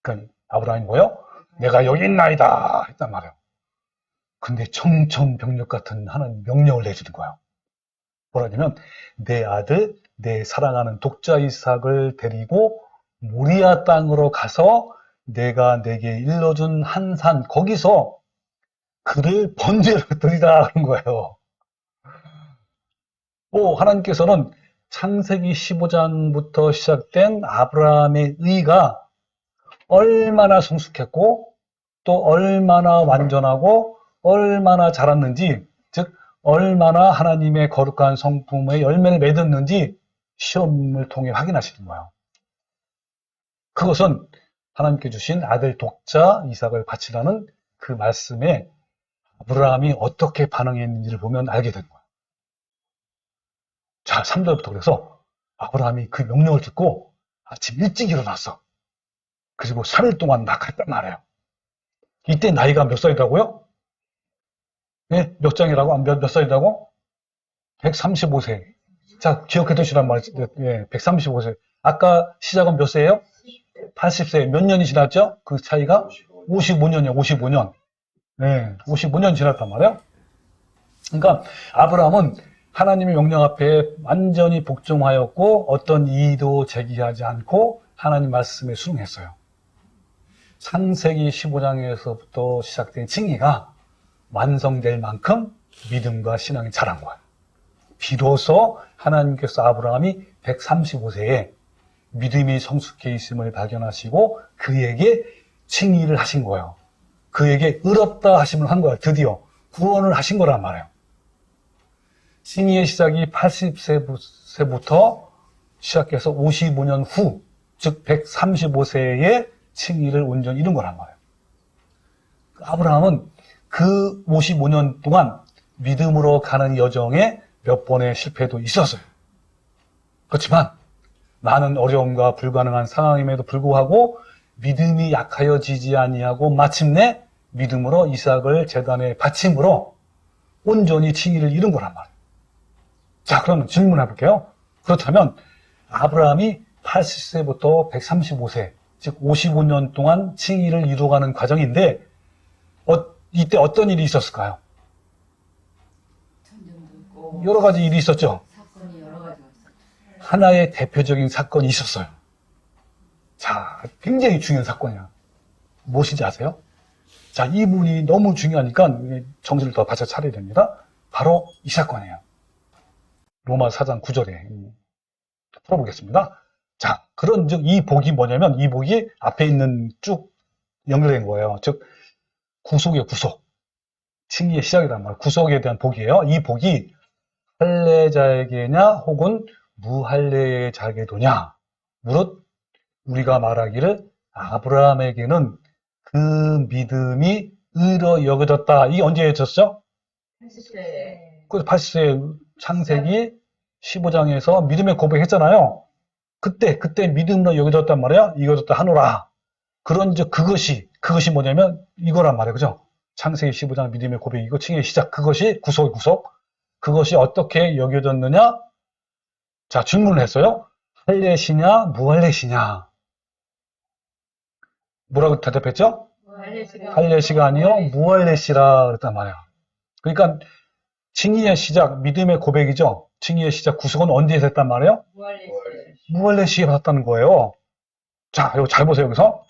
그러니까 아브라함이 뭐요? 내가 여기 있나이다 했단 말이에요. 근데 청천벽력 같은 하나님 명령을 내주는 거예요. 뭐라냐면 내 아들, 내 사랑하는 독자 이삭을 데리고 모리아 땅으로 가서 내가 내게 일러준 한 산, 거기서 그를 번제로 드리라 하는 거예요. 하나님께서는 창세기 15장부터 시작된 아브라함의 의가 얼마나 성숙했고 또 얼마나 완전하고 얼마나 자랐는지, 즉 얼마나 하나님의 거룩한 성품의 열매를 맺었는지 시험을 통해 확인하시는 거예요. 그것은 하나님께 주신 아들 독자 이삭을 바치라는 그 말씀에 아브라함이 어떻게 반응했는지를 보면 알게 되는 거예요. 자, 3절부터 그래서 아브라함이 그 명령을 듣고 아침 일찍 일어났어. 그리고 3일 동안 낙했단 말이에요. 이때 나이가 몇 살이라고요? 네, 몇 장이라고? 몇 살이라고? 135세. 자, 기억해 두시란 말이죠. 예, 135세. 아까 시작은 몇 세예요? 80세. 몇 년이 지났죠? 그 차이가? 55년이에요, 55년. 네, 55년 지났단 말이에요. 그러니까 아브라함은 하나님의 명령 앞에 완전히 복종하였고 어떤 이의도 제기하지 않고 하나님 말씀에 순응했어요. 창세기 15장에서부터 시작된 칭의가 완성될 만큼 믿음과 신앙이 자란 거예요. 비로소 하나님께서 아브라함이 135세에 믿음이 성숙해 있음을 발견하시고 그에게 칭의를 하신 거예요. 그에게 의롭다 하심을 한 거예요. 드디어 구원을 하신 거란 말이에요. 칭의의 시작이 80세부터 시작해서 55년 후, 즉 135세에 칭의를 온전히 이룬 거란 말이에요. 아브라함은 그 55년 동안 믿음으로 가는 여정에 몇 번의 실패도 있었어요. 그렇지만 많은 어려움과 불가능한 상황임에도 불구하고 믿음이 약하여지지 아니하고 마침내 믿음으로 이삭을 제단에 바침으로 온전히 칭의를 이룬 거란 말이에요. 자, 그러면 질문해 볼게요. 그렇다면 아브라함이 80세부터 135세, 즉 55년 동안 칭의를 이루어가는 과정인데 이때 어떤 일이 있었을까요? 여러 가지 일이 있었죠. 사건이 여러 가지가 있었죠. 하나의 대표적인 사건이 있었어요. 자, 굉장히 중요한 사건이야. 무엇인지 아세요? 자, 이 부분이 너무 중요하니까 정신을 더 바짝 차려야 됩니다. 바로 이 사건이에요. 로마 4장 9절에 풀어보겠습니다. 자, 그런즉 이 복이 뭐냐면 이 복이 앞에 있는 쭉 연결된 거예요. 즉 구속의 구속, 칭의의 시작이란 말이에요. 구속에 대한 복이에요. 이 복이 할례자에게냐 혹은 무할례자에게도냐. 무릇 우리가 말하기를 아브라함에게는 그 믿음이 의로 여겨졌다. 이게 언제 해졌죠? 80세. 그 80세 창세기 15장에서 믿음의 고백했잖아요. 그때 믿음으로 여겨졌단 말이야. 이겨졌다 하노라. 그런즉 그것이 뭐냐면 이거란 말이에요. 그죠? 창세기 15장 믿음의 고백이고 칭의의 시작. 그것이 구속의 구속. 그것이 어떻게 여겨졌느냐? 자, 질문을 했어요. 할례시냐 무할례시냐? 뭐라고 대답했죠? 할례시가 아니요 무할례시라 그랬단 말이야. 그러니까 칭의의 시작, 믿음의 고백이죠. 칭의의 시작, 구속은 언제 됐단 말이에요? 무할례시에 받았다는 거예요. 자, 이거 잘 보세요, 여기서.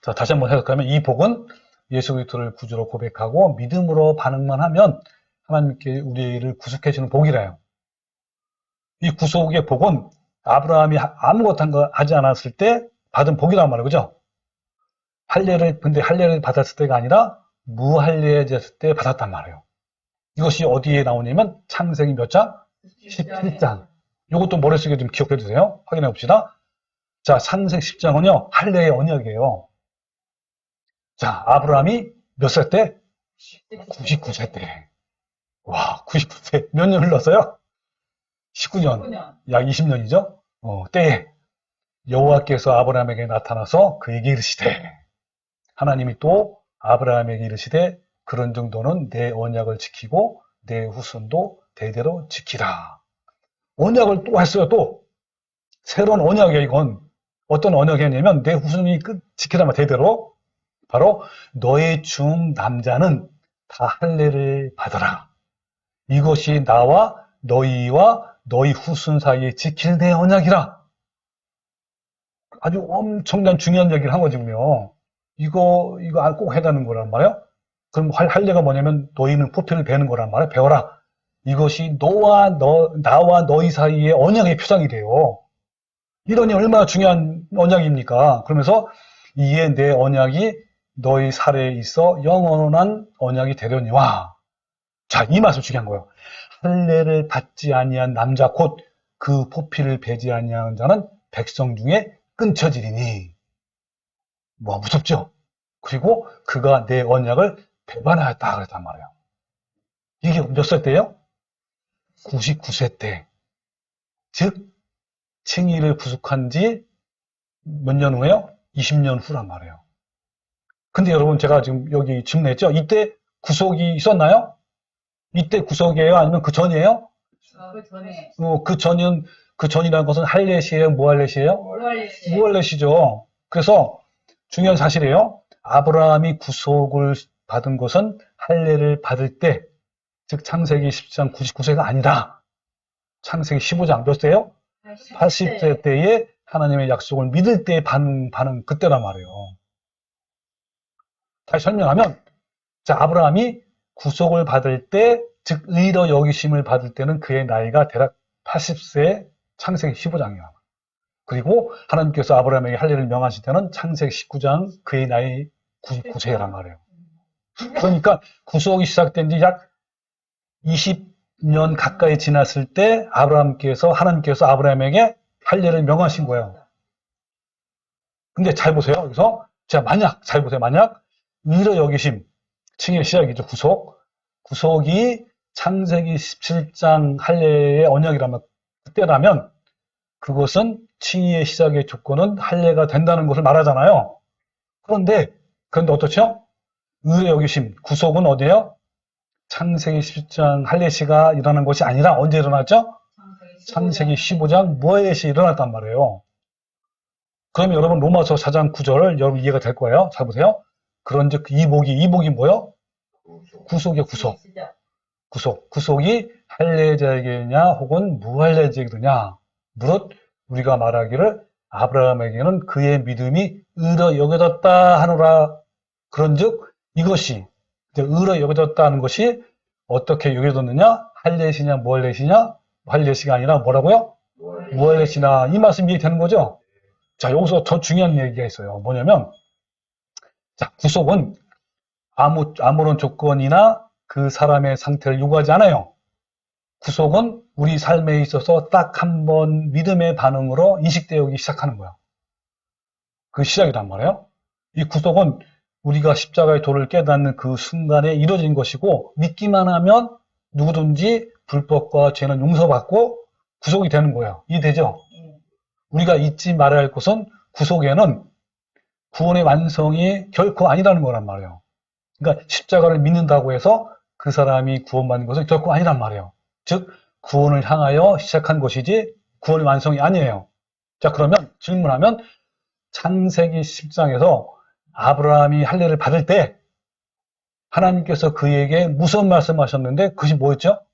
자, 다시 한번 해석하면 이 복은 예수 그리스도를 구주로 고백하고 믿음으로 반응만 하면 하나님께 우리를 구속해 주는 복이래요. 이 구속의 복은 아브라함이 아무것도 하지 않았을 때 받은 복이란 말이에요. 그죠? 근데 할례를 받았을 때가 아니라 무할례해졌을 때 받았단 말이에요. 이것이 어디에 나오냐면 창세기 몇 장? 17장. 이것도 머릿속에 좀 기억해 주세요. 확인해 봅시다. 자, 창세기 10장은요, 할례의 언약이에요. 자, 아브라함이 몇 살 때? 99세 때. 와, 99세. 몇 년 흘렀어요? 19년. 약 20년이죠? 때에 여호와께서 아브라함에게 나타나서 그에게 이르시되, 하나님이 또 아브라함에게 이르시되, 그런 정도는 내 언약을 지키고 내 후손도 대대로 지키라. 언약을 또 했어요. 또 새로운 언약이에요. 이건 어떤 언약이냐면 내 후손이 지키라면 대대로 바로 너의 중 남자는 다 할례를 받아라. 이것이 나와 너희와 너희 후손 사이에 지킬 내 언약이라. 아주 엄청난 중요한 얘기를 한 거지요. 이거 꼭 해야 되는 거란 말이에요. 그럼 할례가 뭐냐면 너희는 포피를 베는 거란 말이에요. 배워라. 이것이 나와 너희 사이의 언약의 표상이 돼요. 이러니 얼마나 중요한 언약입니까? 그러면서 이에 내 언약이 너희 살에 있어 영원한 언약이 되려니와. 자, 이 말씀 중요한 거예요. 할례를 받지 아니한 남자 곧 그 포피를 베지 아니한 자는 백성 중에 끊쳐지리니. 뭐 무섭죠? 그리고 그가 내 언약을 배반하였다 그랬단 말이에요. 이게 몇 살 때예요? 99세 때. 즉 칭의를 구속한 지 몇 년 후에요? 20년 후란 말이에요. 근데 여러분 제가 지금 여기 짚냈죠? 이때 구속이 있었나요? 이때 구속이에요? 아니면 그 전이에요? 그 전에. 그 전이라는 것은 할례시예요? 무할례시예요? 무할례시죠. 그래서 중요한 사실이에요. 아브라함이 구속을 받은 것은 할례를 받을 때, 즉 창세기 10장 99세가 아니라 창세기 15장 몇 세예요? 80세 때에 하나님의 약속을 믿을 때의 반응 그때란 말이에요. 다시 설명하면, 자, 아브라함이 구속을 받을 때, 즉 의로 여기심을 받을 때는 그의 나이가 대략 80세, 창세기 15장이야. 그리고 하나님께서 아브라함에게 할례를 명하실 때는 창세기 19장 그의 나이 99세란 말이에요. 그러니까 구속이 시작된 지 약 20년 가까이 지났을 때 하나님께서 아브라함에게 할례를 명하신 거예요. 근데 잘 보세요. 여기서 잘 보세요. 만약 의로 여기심, 칭의 시작이죠. 구속이 창세기 17장 할례의 언약이라면, 그때라면 그것은 칭의의 시작의 조건은 할례가 된다는 것을 말하잖아요. 그런데 어떻죠? 의로 여기심, 구속은 어디예요? 창세기 17장 할례시가 일어난 것이 아니라 언제 일어났죠? 창세기 15장 무할례시 일어났단 말이에요. 그러면 여러분 로마서 4장 9절 여러분 이해가 될 거예요. 잘 보세요. 그런즉 이 복이 뭐요? 구속이요, 구속. 구속이 할례자에게냐 혹은 무할례자에게냐. 무릇 우리가 말하기를 아브라함에게는 그의 믿음이 의로 여겨졌다 하노라. 그런즉 이것이 의로 여겨졌다 하는 것이 어떻게 여겨졌느냐? 할례시냐 무할례시냐? 할례시가 아니라 뭐라고요? 무할례시나. 이 말씀 이해되는 거죠? 자, 여기서 더 중요한 얘기가 있어요. 뭐냐면, 자, 구속은 아무런 조건이나 그 사람의 상태를 요구하지 않아요. 구속은 우리 삶에 있어서 딱 한 번 믿음의 반응으로 인식되기 시작하는 거예요. 그 시작이란 말이에요. 이 구속은 우리가 십자가의 도를 깨닫는 그 순간에 이루어진 것이고, 믿기만 하면 누구든지 불법과 죄는 용서받고 구속이 되는 거예요. 이해되죠? 우리가 잊지 말아야 할 것은 구속에는 구원의 완성이 결코 아니라는 거란 말이에요. 그러니까 십자가를 믿는다고 해서 그 사람이 구원받는 것은 결코 아니란 말이에요. 즉 구원을 향하여 시작한 것이지 구원의 완성이 아니에요. 자, 그러면 질문하면 창세기 10장에서 아브라함이 할례를 받을 때 하나님께서 그에게 무슨 말씀하셨는데 그것이 뭐였죠?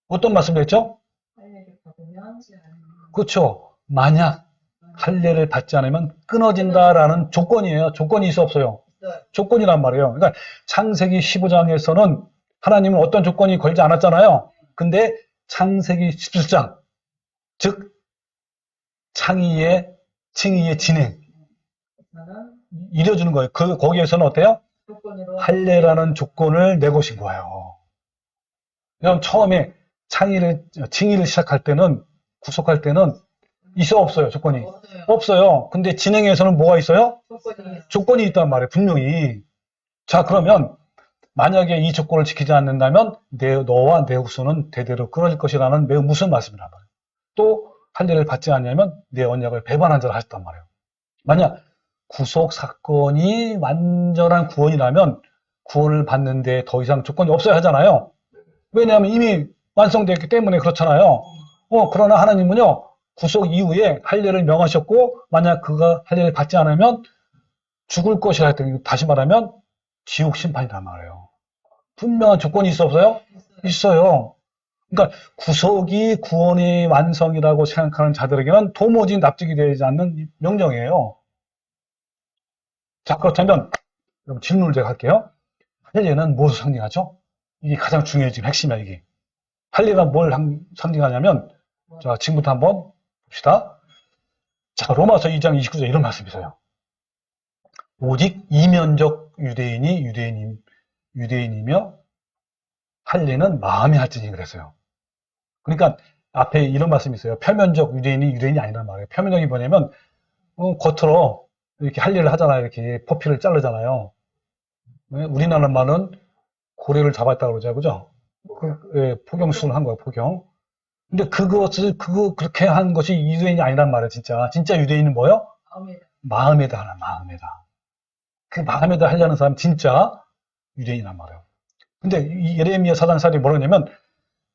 어떤 말씀을 했죠? 할례를 받으면 그렇죠. 만약 할례를 받지 않으면 끊어진다라는 조건이에요. 조건이 있어 없어요? 조건이란 말이에요. 그러니까 창세기 15장에서는 하나님은 어떤 조건이 걸지 않았잖아요. 근데 창세기 17장, 즉 칭의의 진행, 이뤄주는 거예요. 거기에서는 어때요? 할례라는 조건을 내고신 거예요. 그럼 처음에 칭의를 시작할 때는, 구속할 때는 있어 없어요? 조건이? 없어요. 근데 진행에서는 뭐가 있어요? 조건이 있단 말이에요. 분명히. 자, 그러면 만약에 이 조건을 지키지 않는다면 너와 내 후손은 대대로 끊어질 것이라는 매우 무슨 말씀이란 말이에요. 또 할례를 받지 않으면 내 언약을 배반한 자를 하셨단 말이에요. 만약 구속 사건이 완전한 구원이라면 구원을 받는데 더 이상 조건이 없어야 하잖아요. 왜냐하면 이미 완성되었기 때문에 그렇잖아요. 그러나 하나님은요, 구속 이후에 할례를 명하셨고, 만약 그가 할례를 받지 않으면 죽을 것이라 했더니, 다시 말하면 지옥 심판이란 말이에요. 분명한 조건이 있어 없어요? 있어요. 그러니까 구속이 구원의 완성이라고 생각하는 자들에게는 도무지 납득이 되지 않는 명령이에요. 자, 그렇다면 그럼 질문을 제가 할게요. 할례는 무엇을 상징하죠? 이게 가장 중요해, 지금 핵심이야, 이게. 할례가 뭘 상징하냐면, 자, 지금부터 한번 봅시다. 자, 로마서 2장 29절 이런 말씀이 있어요. 오직 이면적 유대인이 유대인이며 할례는 마음의 할지니 그랬어요. 그러니까 앞에 이런 말씀이 있어요. 표면적 유대인이 유대인이 아니란 말이에요. 표면적이 뭐냐면 겉으로 이렇게 할례를 하잖아요. 이렇게 포피를 자르잖아요. 우리나라 말은 고래를 잡았다고 그러죠, 그죠? 포경수술을 한 거예요, 포경. 근데 그렇게 한 것이 유대인이 아니란 말이에요, 진짜. 진짜 유대인은 뭐예요? 마음에다. 그 마음에다 하려는 사람 진짜 유대인이란 말이에요. 근데 이 예레미야 4장 4절이 뭐라냐면,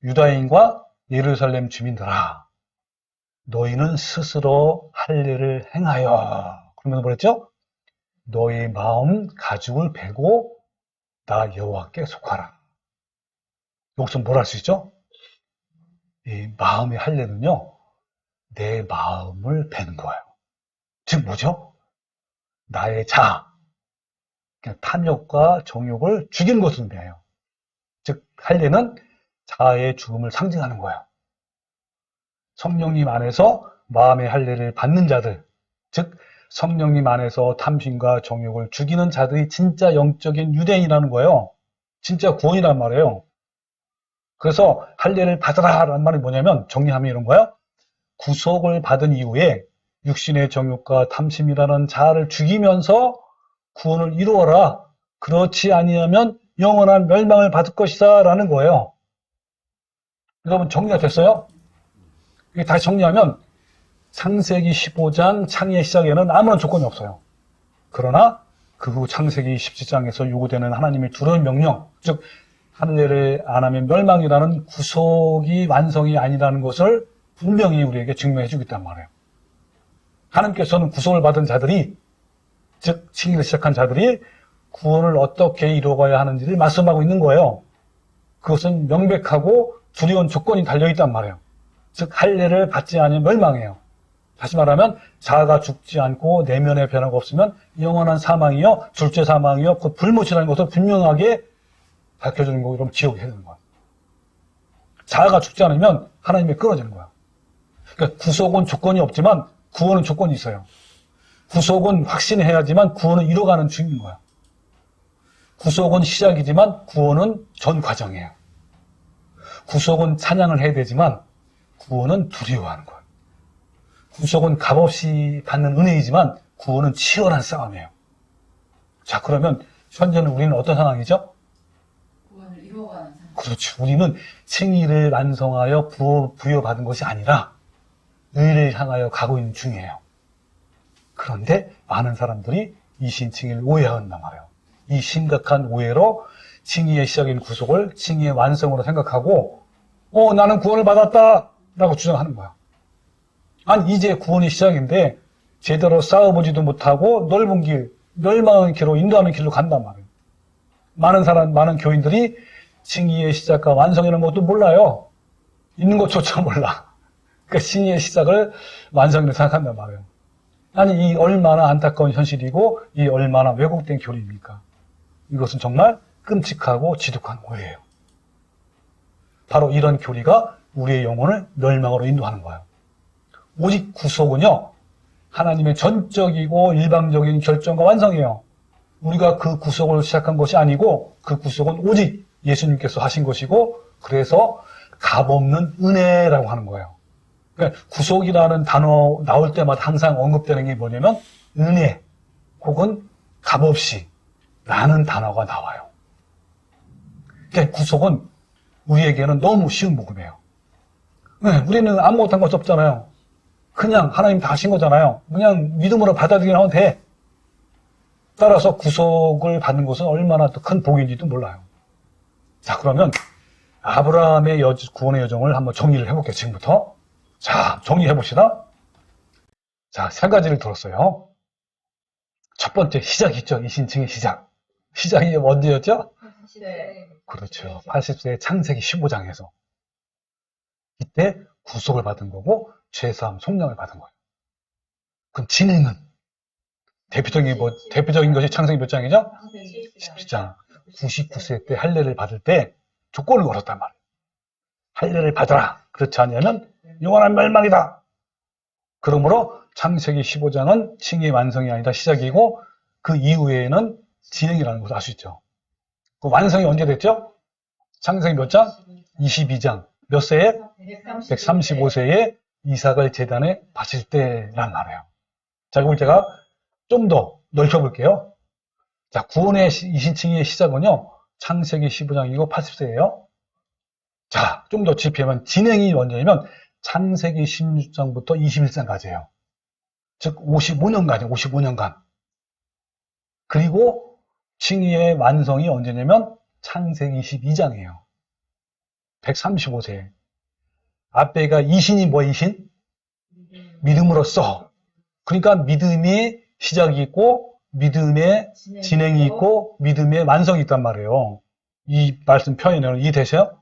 유다인과 예루살렘 주민들아, 너희는 스스로 할례를 행하여. 그러면서 뭐랬죠? 너희 마음 가죽을 베고 나 여호와께 속하라. 여기서 뭘 할 수 있죠? 이 마음의 할례는요, 내 마음을 베는 거예요. 즉 뭐죠? 나의 탐욕과 정욕을 죽이는 것을 의미해요. 즉 할례는 자아의 죽음을 상징하는 거예요. 성령님 안에서 마음의 할례를 받는 자들, 즉 성령님 안에서 탐심과 정욕을 죽이는 자들이 진짜 영적인 유대인이라는 거예요. 진짜 구원이란 말이에요. 그래서 할례를 받으라라는 말이 뭐냐면 정리하면 이런 거예요. 구속을 받은 이후에 육신의 정욕과 탐심이라는 자아를 죽이면서 구원을 이루어라. 그렇지 아니하면 영원한 멸망을 받을 것이다 라는 거예요. 여러분 정리가 됐어요? 이게 다시 정리하면 창세기 15장 창의의 시작에는 아무런 조건이 없어요. 그러나 그 후 창세기 17장에서 요구되는 하나님의 두려운 명령, 즉 할례를 안 하면 멸망이라는 구속이 완성이 아니라는 것을 분명히 우리에게 증명해 주고 있단 말이에요. 하나님께서는 구속을 받은 자들이, 즉 칭의를 시작한 자들이 구원을 어떻게 이루어가야 하는지를 말씀하고 있는 거예요. 그것은 명백하고 두려운 조건이 달려있단 말이에요. 즉 할례를 받지 않으면 멸망해요. 다시 말하면 자아가 죽지 않고 내면의 변화가 없으면 영원한 사망이요, 둘째 사망이요, 곧 불못이라는 것을 분명하게 밝혀주는 거고, 그럼 지옥에 해야 되는 거야. 자아가 죽지 않으면 하나님이 끊어지는 거야. 그러니까 구속은 조건이 없지만 구원은 조건이 있어요. 구속은 확신해야지만 구원은 이뤄가는 중인 거야. 구속은 시작이지만 구원은 전 과정이에요. 구속은 찬양을 해야 되지만 구원은 두려워하는 거야. 구속은 값없이 받는 은혜이지만 구원은 치열한 싸움이에요. 자, 그러면 현재는 우리는 어떤 상황이죠? 구원을 이루어가는 상황. 그렇죠. 우리는 칭의를 완성하여 부여받은 것이 아니라 의를 향하여 가고 있는 중이에요. 그런데 많은 사람들이 이 신칭의를 오해한단 말이에요. 이 심각한 오해로 칭의의 시작인 구속을 칭의의 완성으로 생각하고 나는 구원을 받았다 라고 주장하는 거야. 아니 이제 구원의 시작인데 제대로 싸워보지도 못하고 넓은 길, 멸망의 길로 인도하는 길로 간단 말이에요. 많은 교인들이 칭의의 시작과 완성이라는 것도 몰라요. 있는 것조차 몰라. 그러니까 칭의의 시작을 완성이라고 생각한단 말이에요. 아니, 이 얼마나 안타까운 현실이고, 이 얼마나 왜곡된 교리입니까? 이것은 정말 끔찍하고 지독한 오해예요. 바로 이런 교리가 우리의 영혼을 멸망으로 인도하는 거예요. 오직 구속은요, 하나님의 전적이고 일방적인 결정과 완성이에요. 우리가 그 구속을 시작한 것이 아니고, 그 구속은 오직 예수님께서 하신 것이고, 그래서 값없는 은혜라고 하는 거예요. 그러니까 구속이라는 단어 나올 때마다 항상 언급되는 게 뭐냐면 은혜 혹은 값없이 라는 단어가 나와요. 그러니까 구속은 우리에게는 너무 쉬운 복음이에요. 네, 우리는 아무것도 한 것이 없잖아요. 그냥 하나님 다 하신 거잖아요. 그냥 믿음으로 받아들이기만 하면 돼. 따라서 구속을 받는 것은 얼마나 또 큰 복인지도 몰라요. 자, 그러면 아브라함의 구원의 여정을 한번 정리를 해볼게요, 지금부터. 자, 정리해봅시다. 자, 세 가지를 들었어요. 첫 번째, 시작이 있죠. 이신칭의 시작. 시작이 언제였죠? 네. 그렇죠. 80세의 창세기 15장에서. 이때 구속을 받은 거고, 죄사함, 속량을 받은 거예요. 그럼 진행은? 대표적인 것이 창세기 몇 장이죠? 17장. 99세 때 할례를 받을 때 조건을 걸었단 말이에요. 할례를 받아라. 그렇지 않으면 영원한 멸망이다. 그러므로 창세기 15장은 칭의 완성이 아니라 시작이고 그 이후에는 진행이라는 것을 알 수 있죠. 그 완성이 언제 됐죠? 창세기 몇 장? 22장. 몇 세에? 135세에 이삭을 제단에 바칠 때란 말이에요. 자, 그럼 제가 좀 더 넓혀볼게요. 자, 구원의 이신칭의 시작은요, 창세기 15장이고 80세예요. 자, 좀 더 짚으면 진행이 언제냐면 창세기 16장부터 21장까지예요. 즉 55년간이에요. 55년간. 그리고 칭의의 완성이 언제냐면 창세기 22장이에요. 135세. 앞에가 이신이 뭐 이신? 믿음으로써. 그러니까 믿음이 시작이 있고 믿음의 진행이 있고 믿음의 완성이 있단 말이에요. 이 말씀 표현은 이해되세요?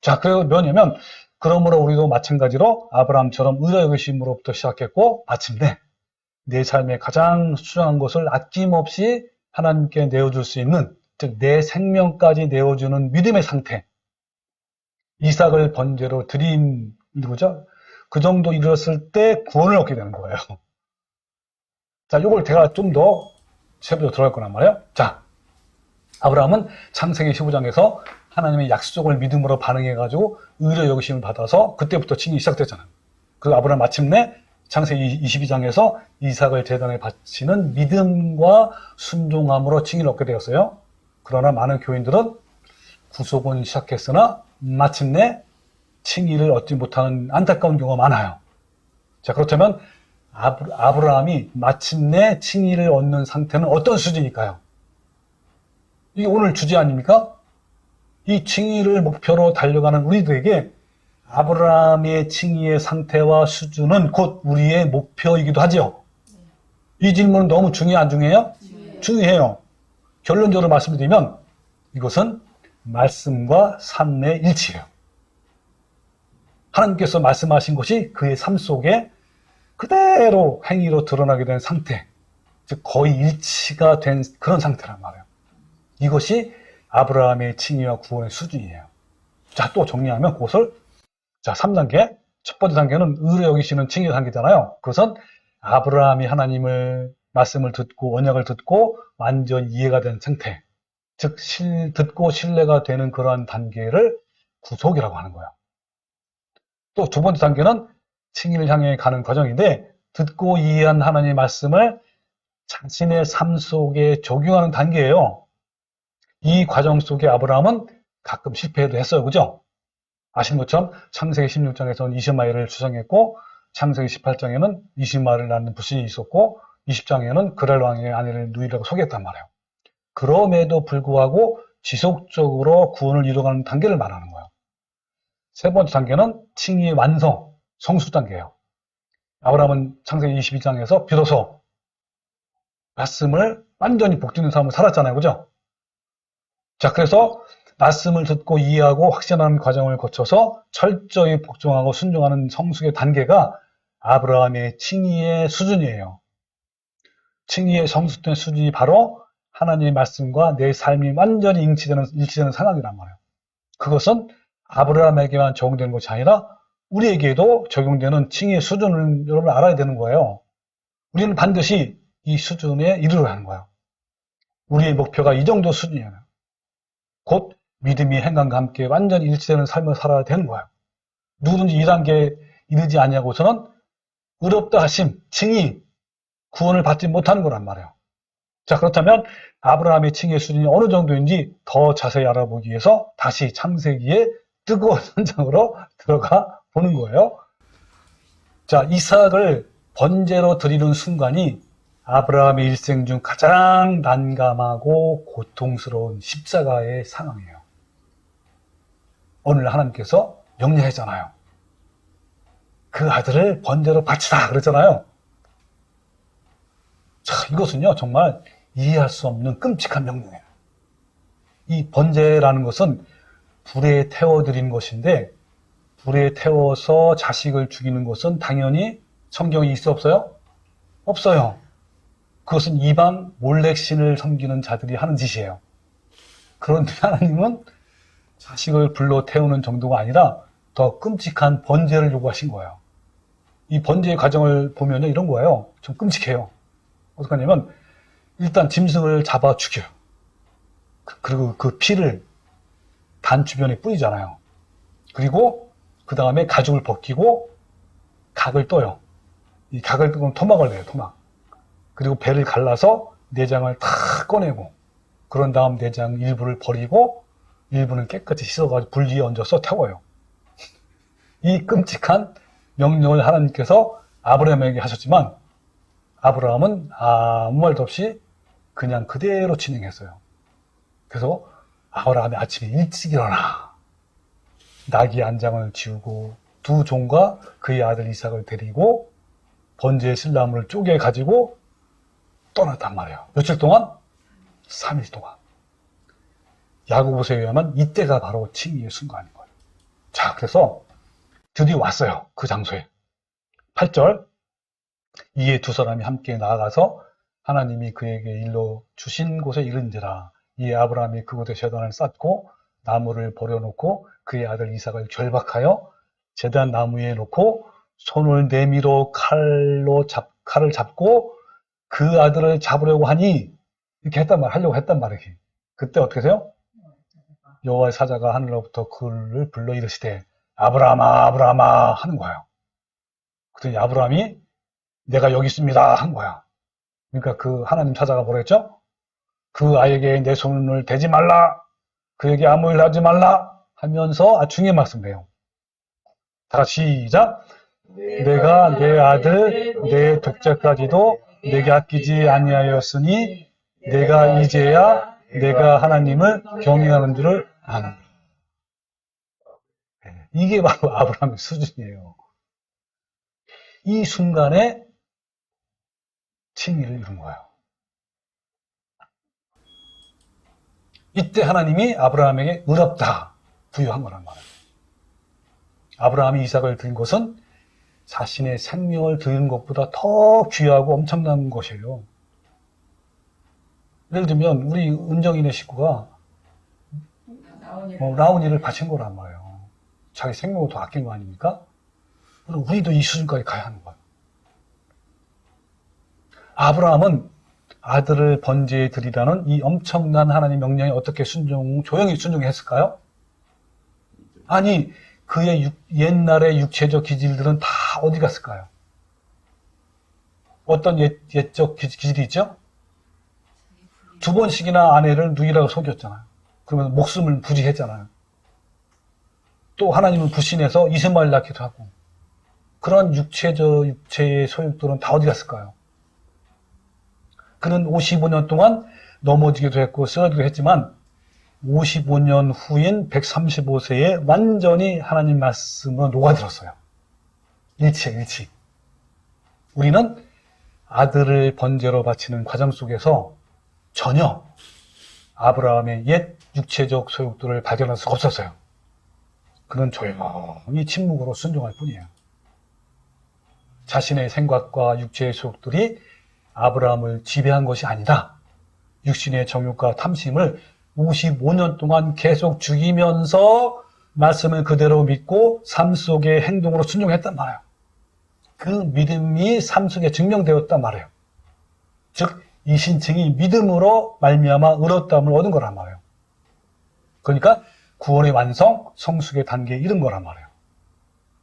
자, 그래서 뭐냐면 그러므로 우리도 마찬가지로 아브라함처럼 의로 여기심으로부터 시작했고 마침내 내 삶의 가장 수상한 것을 아낌없이 하나님께 내어줄 수 있는, 즉 내 생명까지 내어주는 믿음의 상태, 이삭을 번제로 드린 거죠. 그 정도 이뤘을 때 구원을 얻게 되는 거예요. 자, 요걸 제가 좀 더 세부적으로 들어갈 거란 말이에요. 자, 아브라함은 창세기 15장에서 하나님의 약속을 믿음으로 반응해가지고 의로 여기심을 받아서 그때부터 칭이 시작됐잖아요. 그 아브라함 마침내 창세기 22장에서 이삭을 제단에 바치는 믿음과 순종함으로 칭의를 얻게 되었어요. 그러나 많은 교인들은 구속은 시작했으나 마침내 칭의를 얻지 못하는 안타까운 경우가 많아요. 자, 그렇다면 아브라함이 마침내 칭의를 얻는 상태는 어떤 수준일까요? 이게 오늘 주제 아닙니까? 이 칭의를 목표로 달려가는 우리들에게 아브라함의 칭의의 상태와 수준은 곧 우리의 목표이기도 하죠. 이 질문은 너무 중요해, 안 중요해요? 중요해요. 결론적으로 말씀드리면 이것은 말씀과 삶의 일치예요. 하나님께서 말씀하신 것이 그의 삶 속에 그대로 행위로 드러나게 된 상태, 즉 거의 일치가 된 그런 상태란 말이에요. 이것이 아브라함의 칭의와 구원의 수준이에요. 자, 또 정리하면 그것을, 자, 3단계. 첫 번째 단계는 의로 여기시는 칭의 단계잖아요. 그것은 아브라함이 하나님의 말씀을 듣고 언약을 듣고 완전 이해가 된 상태, 즉 듣고 신뢰가 되는 그러한 단계를 구속이라고 하는 거예요. 또 두 번째 단계는 칭의를 향해 가는 과정인데 듣고 이해한 하나님의 말씀을 자신의 삶 속에 적용하는 단계예요. 이 과정 속에 아브라함은 가끔 실패도 했어요. 그죠? 아시는 것처럼 창세기 16장에서는 이스마엘을 출생했고 창세기 18장에는 이스마엘을 낳는 불신이 있었고 20장에는 그랄 왕의 아내를 누이라고 소개했단 말이에요. 그럼에도 불구하고 지속적으로 구원을 이루어가는 단계를 말하는 거예요. 세 번째 단계는 칭의의 완성, 성수 단계예요. 아브라함은 창세기 22장에서 비로소 말씀을 완전히 복되는 삶을 살았잖아요. 그죠? 자, 그래서 말씀을 듣고 이해하고 확신하는 과정을 거쳐서 철저히 복종하고 순종하는 성숙의 단계가 아브라함의 칭의의 수준이에요. 칭의의 성숙된 수준이 바로 하나님의 말씀과 내 삶이 완전히 일치되는 상황이란 말이에요. 그것은 아브라함에게만 적용되는 것이 아니라 우리에게도 적용되는 칭의의 수준을 여러분 알아야 되는 거예요. 우리는 반드시 이 수준에 이르러야 하는 거예요. 우리의 목표가 이 정도 수준이에요. 곧 믿음이 행함과 함께 완전히 일치되는 삶을 살아야 되는 거예요. 누구든지 2단계에 이르지 아니하고서는 의롭다 하심, 칭의, 구원을 받지 못하는 거란 말이에요. 자, 그렇다면 아브라함의 칭의 수준이 어느 정도인지 더 자세히 알아보기 위해서 다시 창세기의 뜨거운 현장으로 들어가 보는 거예요. 자, 이삭을 번제로 드리는 순간이 아브라함의 일생 중 가장 난감하고 고통스러운 십자가의 상황이에요. 오늘 하나님께서 명령했잖아요. 그 아들을 번제로 바치라 그랬잖아요. 자, 이것은요 정말 이해할 수 없는 끔찍한 명령이에요. 이 번제라는 것은 불에 태워드린 것인데 불에 태워서 자식을 죽이는 것은 당연히 성경에 있어 없어요? 없어요. 그것은 이방 몰렉신을 섬기는 자들이 하는 짓이에요. 그런데 하나님은 자식을 불로 태우는 정도가 아니라 더 끔찍한 번제를 요구하신 거예요. 이 번제의 과정을 보면 이런 거예요. 좀 끔찍해요. 어떻게 하냐면 일단 짐승을 잡아 죽여요. 그리고 그 피를 단 주변에 뿌리잖아요. 그리고 그 다음에 가죽을 벗기고 각을 떠요. 이 각을 뜨고 토막을 내요. 토막. 그리고 배를 갈라서 내장을 다 꺼내고 그런 다음 내장 일부를 버리고 일부는 깨끗이 씻어가지고 불 위에 얹어서 태워요. 이 끔찍한 명령을 하나님께서 아브라함에게 하셨지만 아브라함은 아무 말도 없이 그냥 그대로 진행했어요. 그래서 아브라함이 아침에 일찍 일어나 나귀 안장을 지우고 두 종과 그의 아들 이삭을 데리고 번제의 실나무를 쪼개 가지고 떠났단 말이에요. 며칠 동안? 3일 동안. 야고보서에 의하면 이때가 바로 칭의의 순간인 거예요. 자, 그래서 드디어 왔어요. 그 장소에. 8절. 이에 두 사람이 함께 나아가서 하나님이 그에게 일러 주신 곳에 이른지라. 이에 아브라함이 그곳에 제단을 쌓고 나무를 버려놓고 그의 아들 이삭을 결박하여 제단 나무에 놓고 손을 내밀어 칼을 잡고 그 아들을 잡으려고 하니 이렇게 하려고 했단 말이에요. 그때 어떻게 해요? 여호와의 사자가 하늘로부터 그를 불러 이르시되 아브라함아 아브라함아 하는 거예요. 그랬더니 아브라함이 내가 여기 있습니다 한 거야. 그러니까 그 하나님 사자가 뭐라 했죠? 그 아이에게 내 손을 대지 말라, 그에게 아무 일 하지 말라 하면서 중요한 말씀을 해요. 다 같이 시작. 내가 내 아들 내 독자까지도 내게 아끼지 아니하였으니 내가 이제야 내가 하나님을 경외하는 줄을 아노라. 이게 바로 아브라함의 수준이에요. 이 순간에 칭의를 이룬 거예요. 이때 하나님이 아브라함에게 의롭다 부여한 거란 말이에요. 아브라함이 이삭을 드린 것은 자신의 생명을 드리는 것보다 더 귀하고 엄청난 것이에요. 예를 들면 우리 은정이네 식구가 라온이를 바친 거란 말이에요. 자기 생명을 더 아낀 거 아닙니까? 우리도 이 수준까지 가야 하는 거예요. 아브라함은 아들을 번제에 드리라는 이 엄청난 하나님 명령에 어떻게 조용히 순종했을까요? 아니, 그의 옛날의 육체적 기질들은 다 어디 갔을까요? 어떤 옛적 기질이 있죠? 2번씩이나 아내를 누이라고 속였잖아요. 그러면 목숨을 부지했잖아요. 또 하나님을 불신해서 이스마엘 낳기도 하고. 그런 육체의 소욕들은 다 어디 갔을까요? 그는 55년 동안 넘어지기도 했고 쓰러지기도 했지만 55년 후인 135세에 완전히 하나님 말씀으로 녹아들었어요. 일치. 우리는 아들을 번제로 바치는 과정 속에서 전혀 아브라함의 옛 육체적 소욕들을 발견할 수가 없었어요. 그는 조용히 침묵으로 순종할 뿐이에요. 자신의 생각과 육체의 소욕들이 아브라함을 지배한 것이 아니라 육신의 정욕과 탐심을 55년 동안 계속 죽이면서 말씀을 그대로 믿고 삶 속의 행동으로 순종했단 말이에요. 그 믿음이 삶 속에 증명되었단 말이에요. 즉, 이 신칭이 믿음으로 말미암아 의롭다함을 얻은 거란 말이에요. 그러니까 구원의 완성, 성숙의 단계에 이른 거란 말이에요.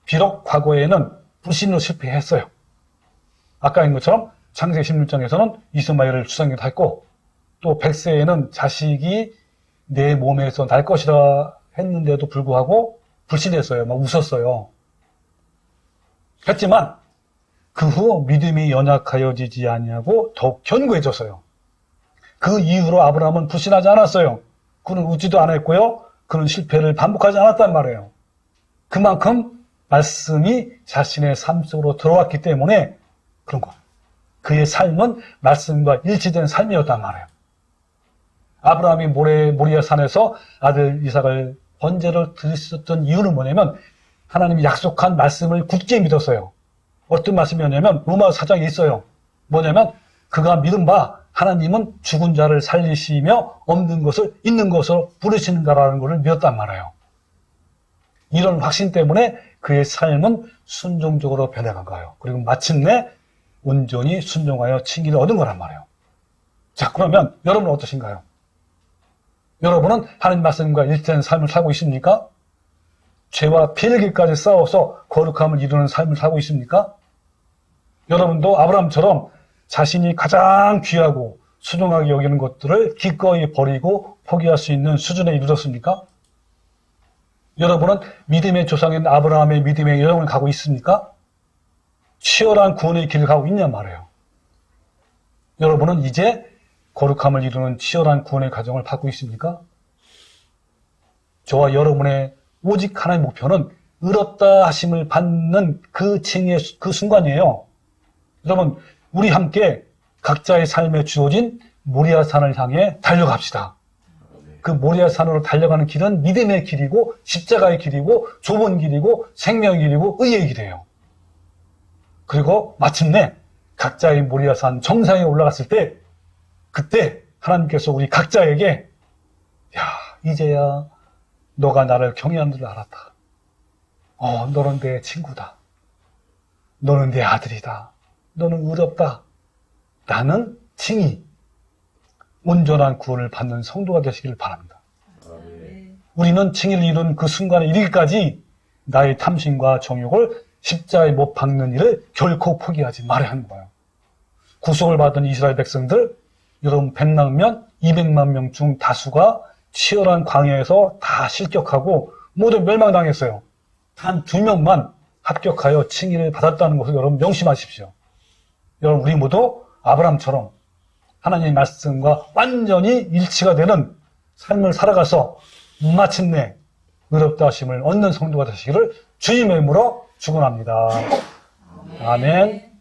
비록 과거에는 불신으로 실패했어요. 아까 한 것처럼 창세기 16장에서는 이스마엘을 추상기도 했고, 또 백세에는 자식이 내 몸에서 날 것이라 했는데도 불구하고 불신했어요. 막 웃었어요. 했지만 그 후 믿음이 연약하여지지 아니하고 더욱 견고해졌어요. 그 이후로 아브라함은 불신하지 않았어요. 그는 웃지도 않았고요. 그는 실패를 반복하지 않았단 말이에요. 그만큼 말씀이 자신의 삶 속으로 들어왔기 때문에 그런 거예요. 그의 삶은 말씀과 일치된 삶이었단 말이에요. 아브라함이 모리아 산에서 아들 이삭을 번제로 드렸었던 이유는 뭐냐면 하나님이 약속한 말씀을 굳게 믿었어요. 어떤 말씀이었냐면 로마서 4장에 있어요. 뭐냐면 그가 믿은 바 하나님은 죽은 자를 살리시며 없는 것을 있는 것으로 부르시는가라는 것을 믿었단 말이에요. 이런 확신 때문에 그의 삶은 순종적으로 변해간 거예요. 그리고 마침내 온전히 순종하여 칭의를 얻은 거란 말이에요. 자, 그러면 여러분은 어떠신가요? 여러분은 하나님 말씀과 일치된 삶을 살고 있습니까? 죄와 피해기까지 싸워서 거룩함을 이루는 삶을 살고 있습니까? 여러분도 아브라함처럼 자신이 가장 귀하고 소중하게 여기는 것들을 기꺼이 버리고 포기할 수 있는 수준에 이르렀습니까? 여러분은 믿음의 조상인 아브라함의 믿음의 여정을 가고 있습니까? 치열한 구원의 길을 가고 있냔 말이에요. 여러분은 이제 거룩함을 이루는 치열한 구원의 과정을 밟고 있습니까? 저와 여러분의 오직 하나의 목표는 의롭다 하심을 받는 그 칭의 그 순간이에요. 여러분, 우리 함께 각자의 삶에 주어진 모리아산을 향해 달려갑시다. 그 모리아산으로 달려가는 길은 믿음의 길이고 십자가의 길이고 좁은 길이고 생명의 길이고 의의 길이에요. 그리고 마침내 각자의 모리아산 정상에 올라갔을 때 그때 하나님께서 우리 각자에게 야, 이제야 너가 나를 경외하는 줄 알았다. 너는 내 친구다. 너는 내 아들이다. 너는 의롭다. 나는 칭의, 온전한 구원을 받는 성도가 되시기를 바랍니다. 우리는 칭의를 이룬 그 순간에 이르기까지 나의 탐심과 정욕을 십자가에 못 박는 일을 결코 포기하지 말아야 하는 거예요. 구속을 받은 이스라엘 백성들, 여러분 100만 200만 명 중 다수가 치열한 광야에서 다 실격하고 모두 멸망당했어요. 단 2명만 합격하여 칭의를 받았다는 것을 여러분 명심하십시오. 여러분 우리 모두 아브라함처럼 하나님의 말씀과 완전히 일치가 되는 삶을 살아가서 마침내 의롭다 하심을 얻는 성도가 되시기를 주님의 이름으로 축원합니다. 아멘.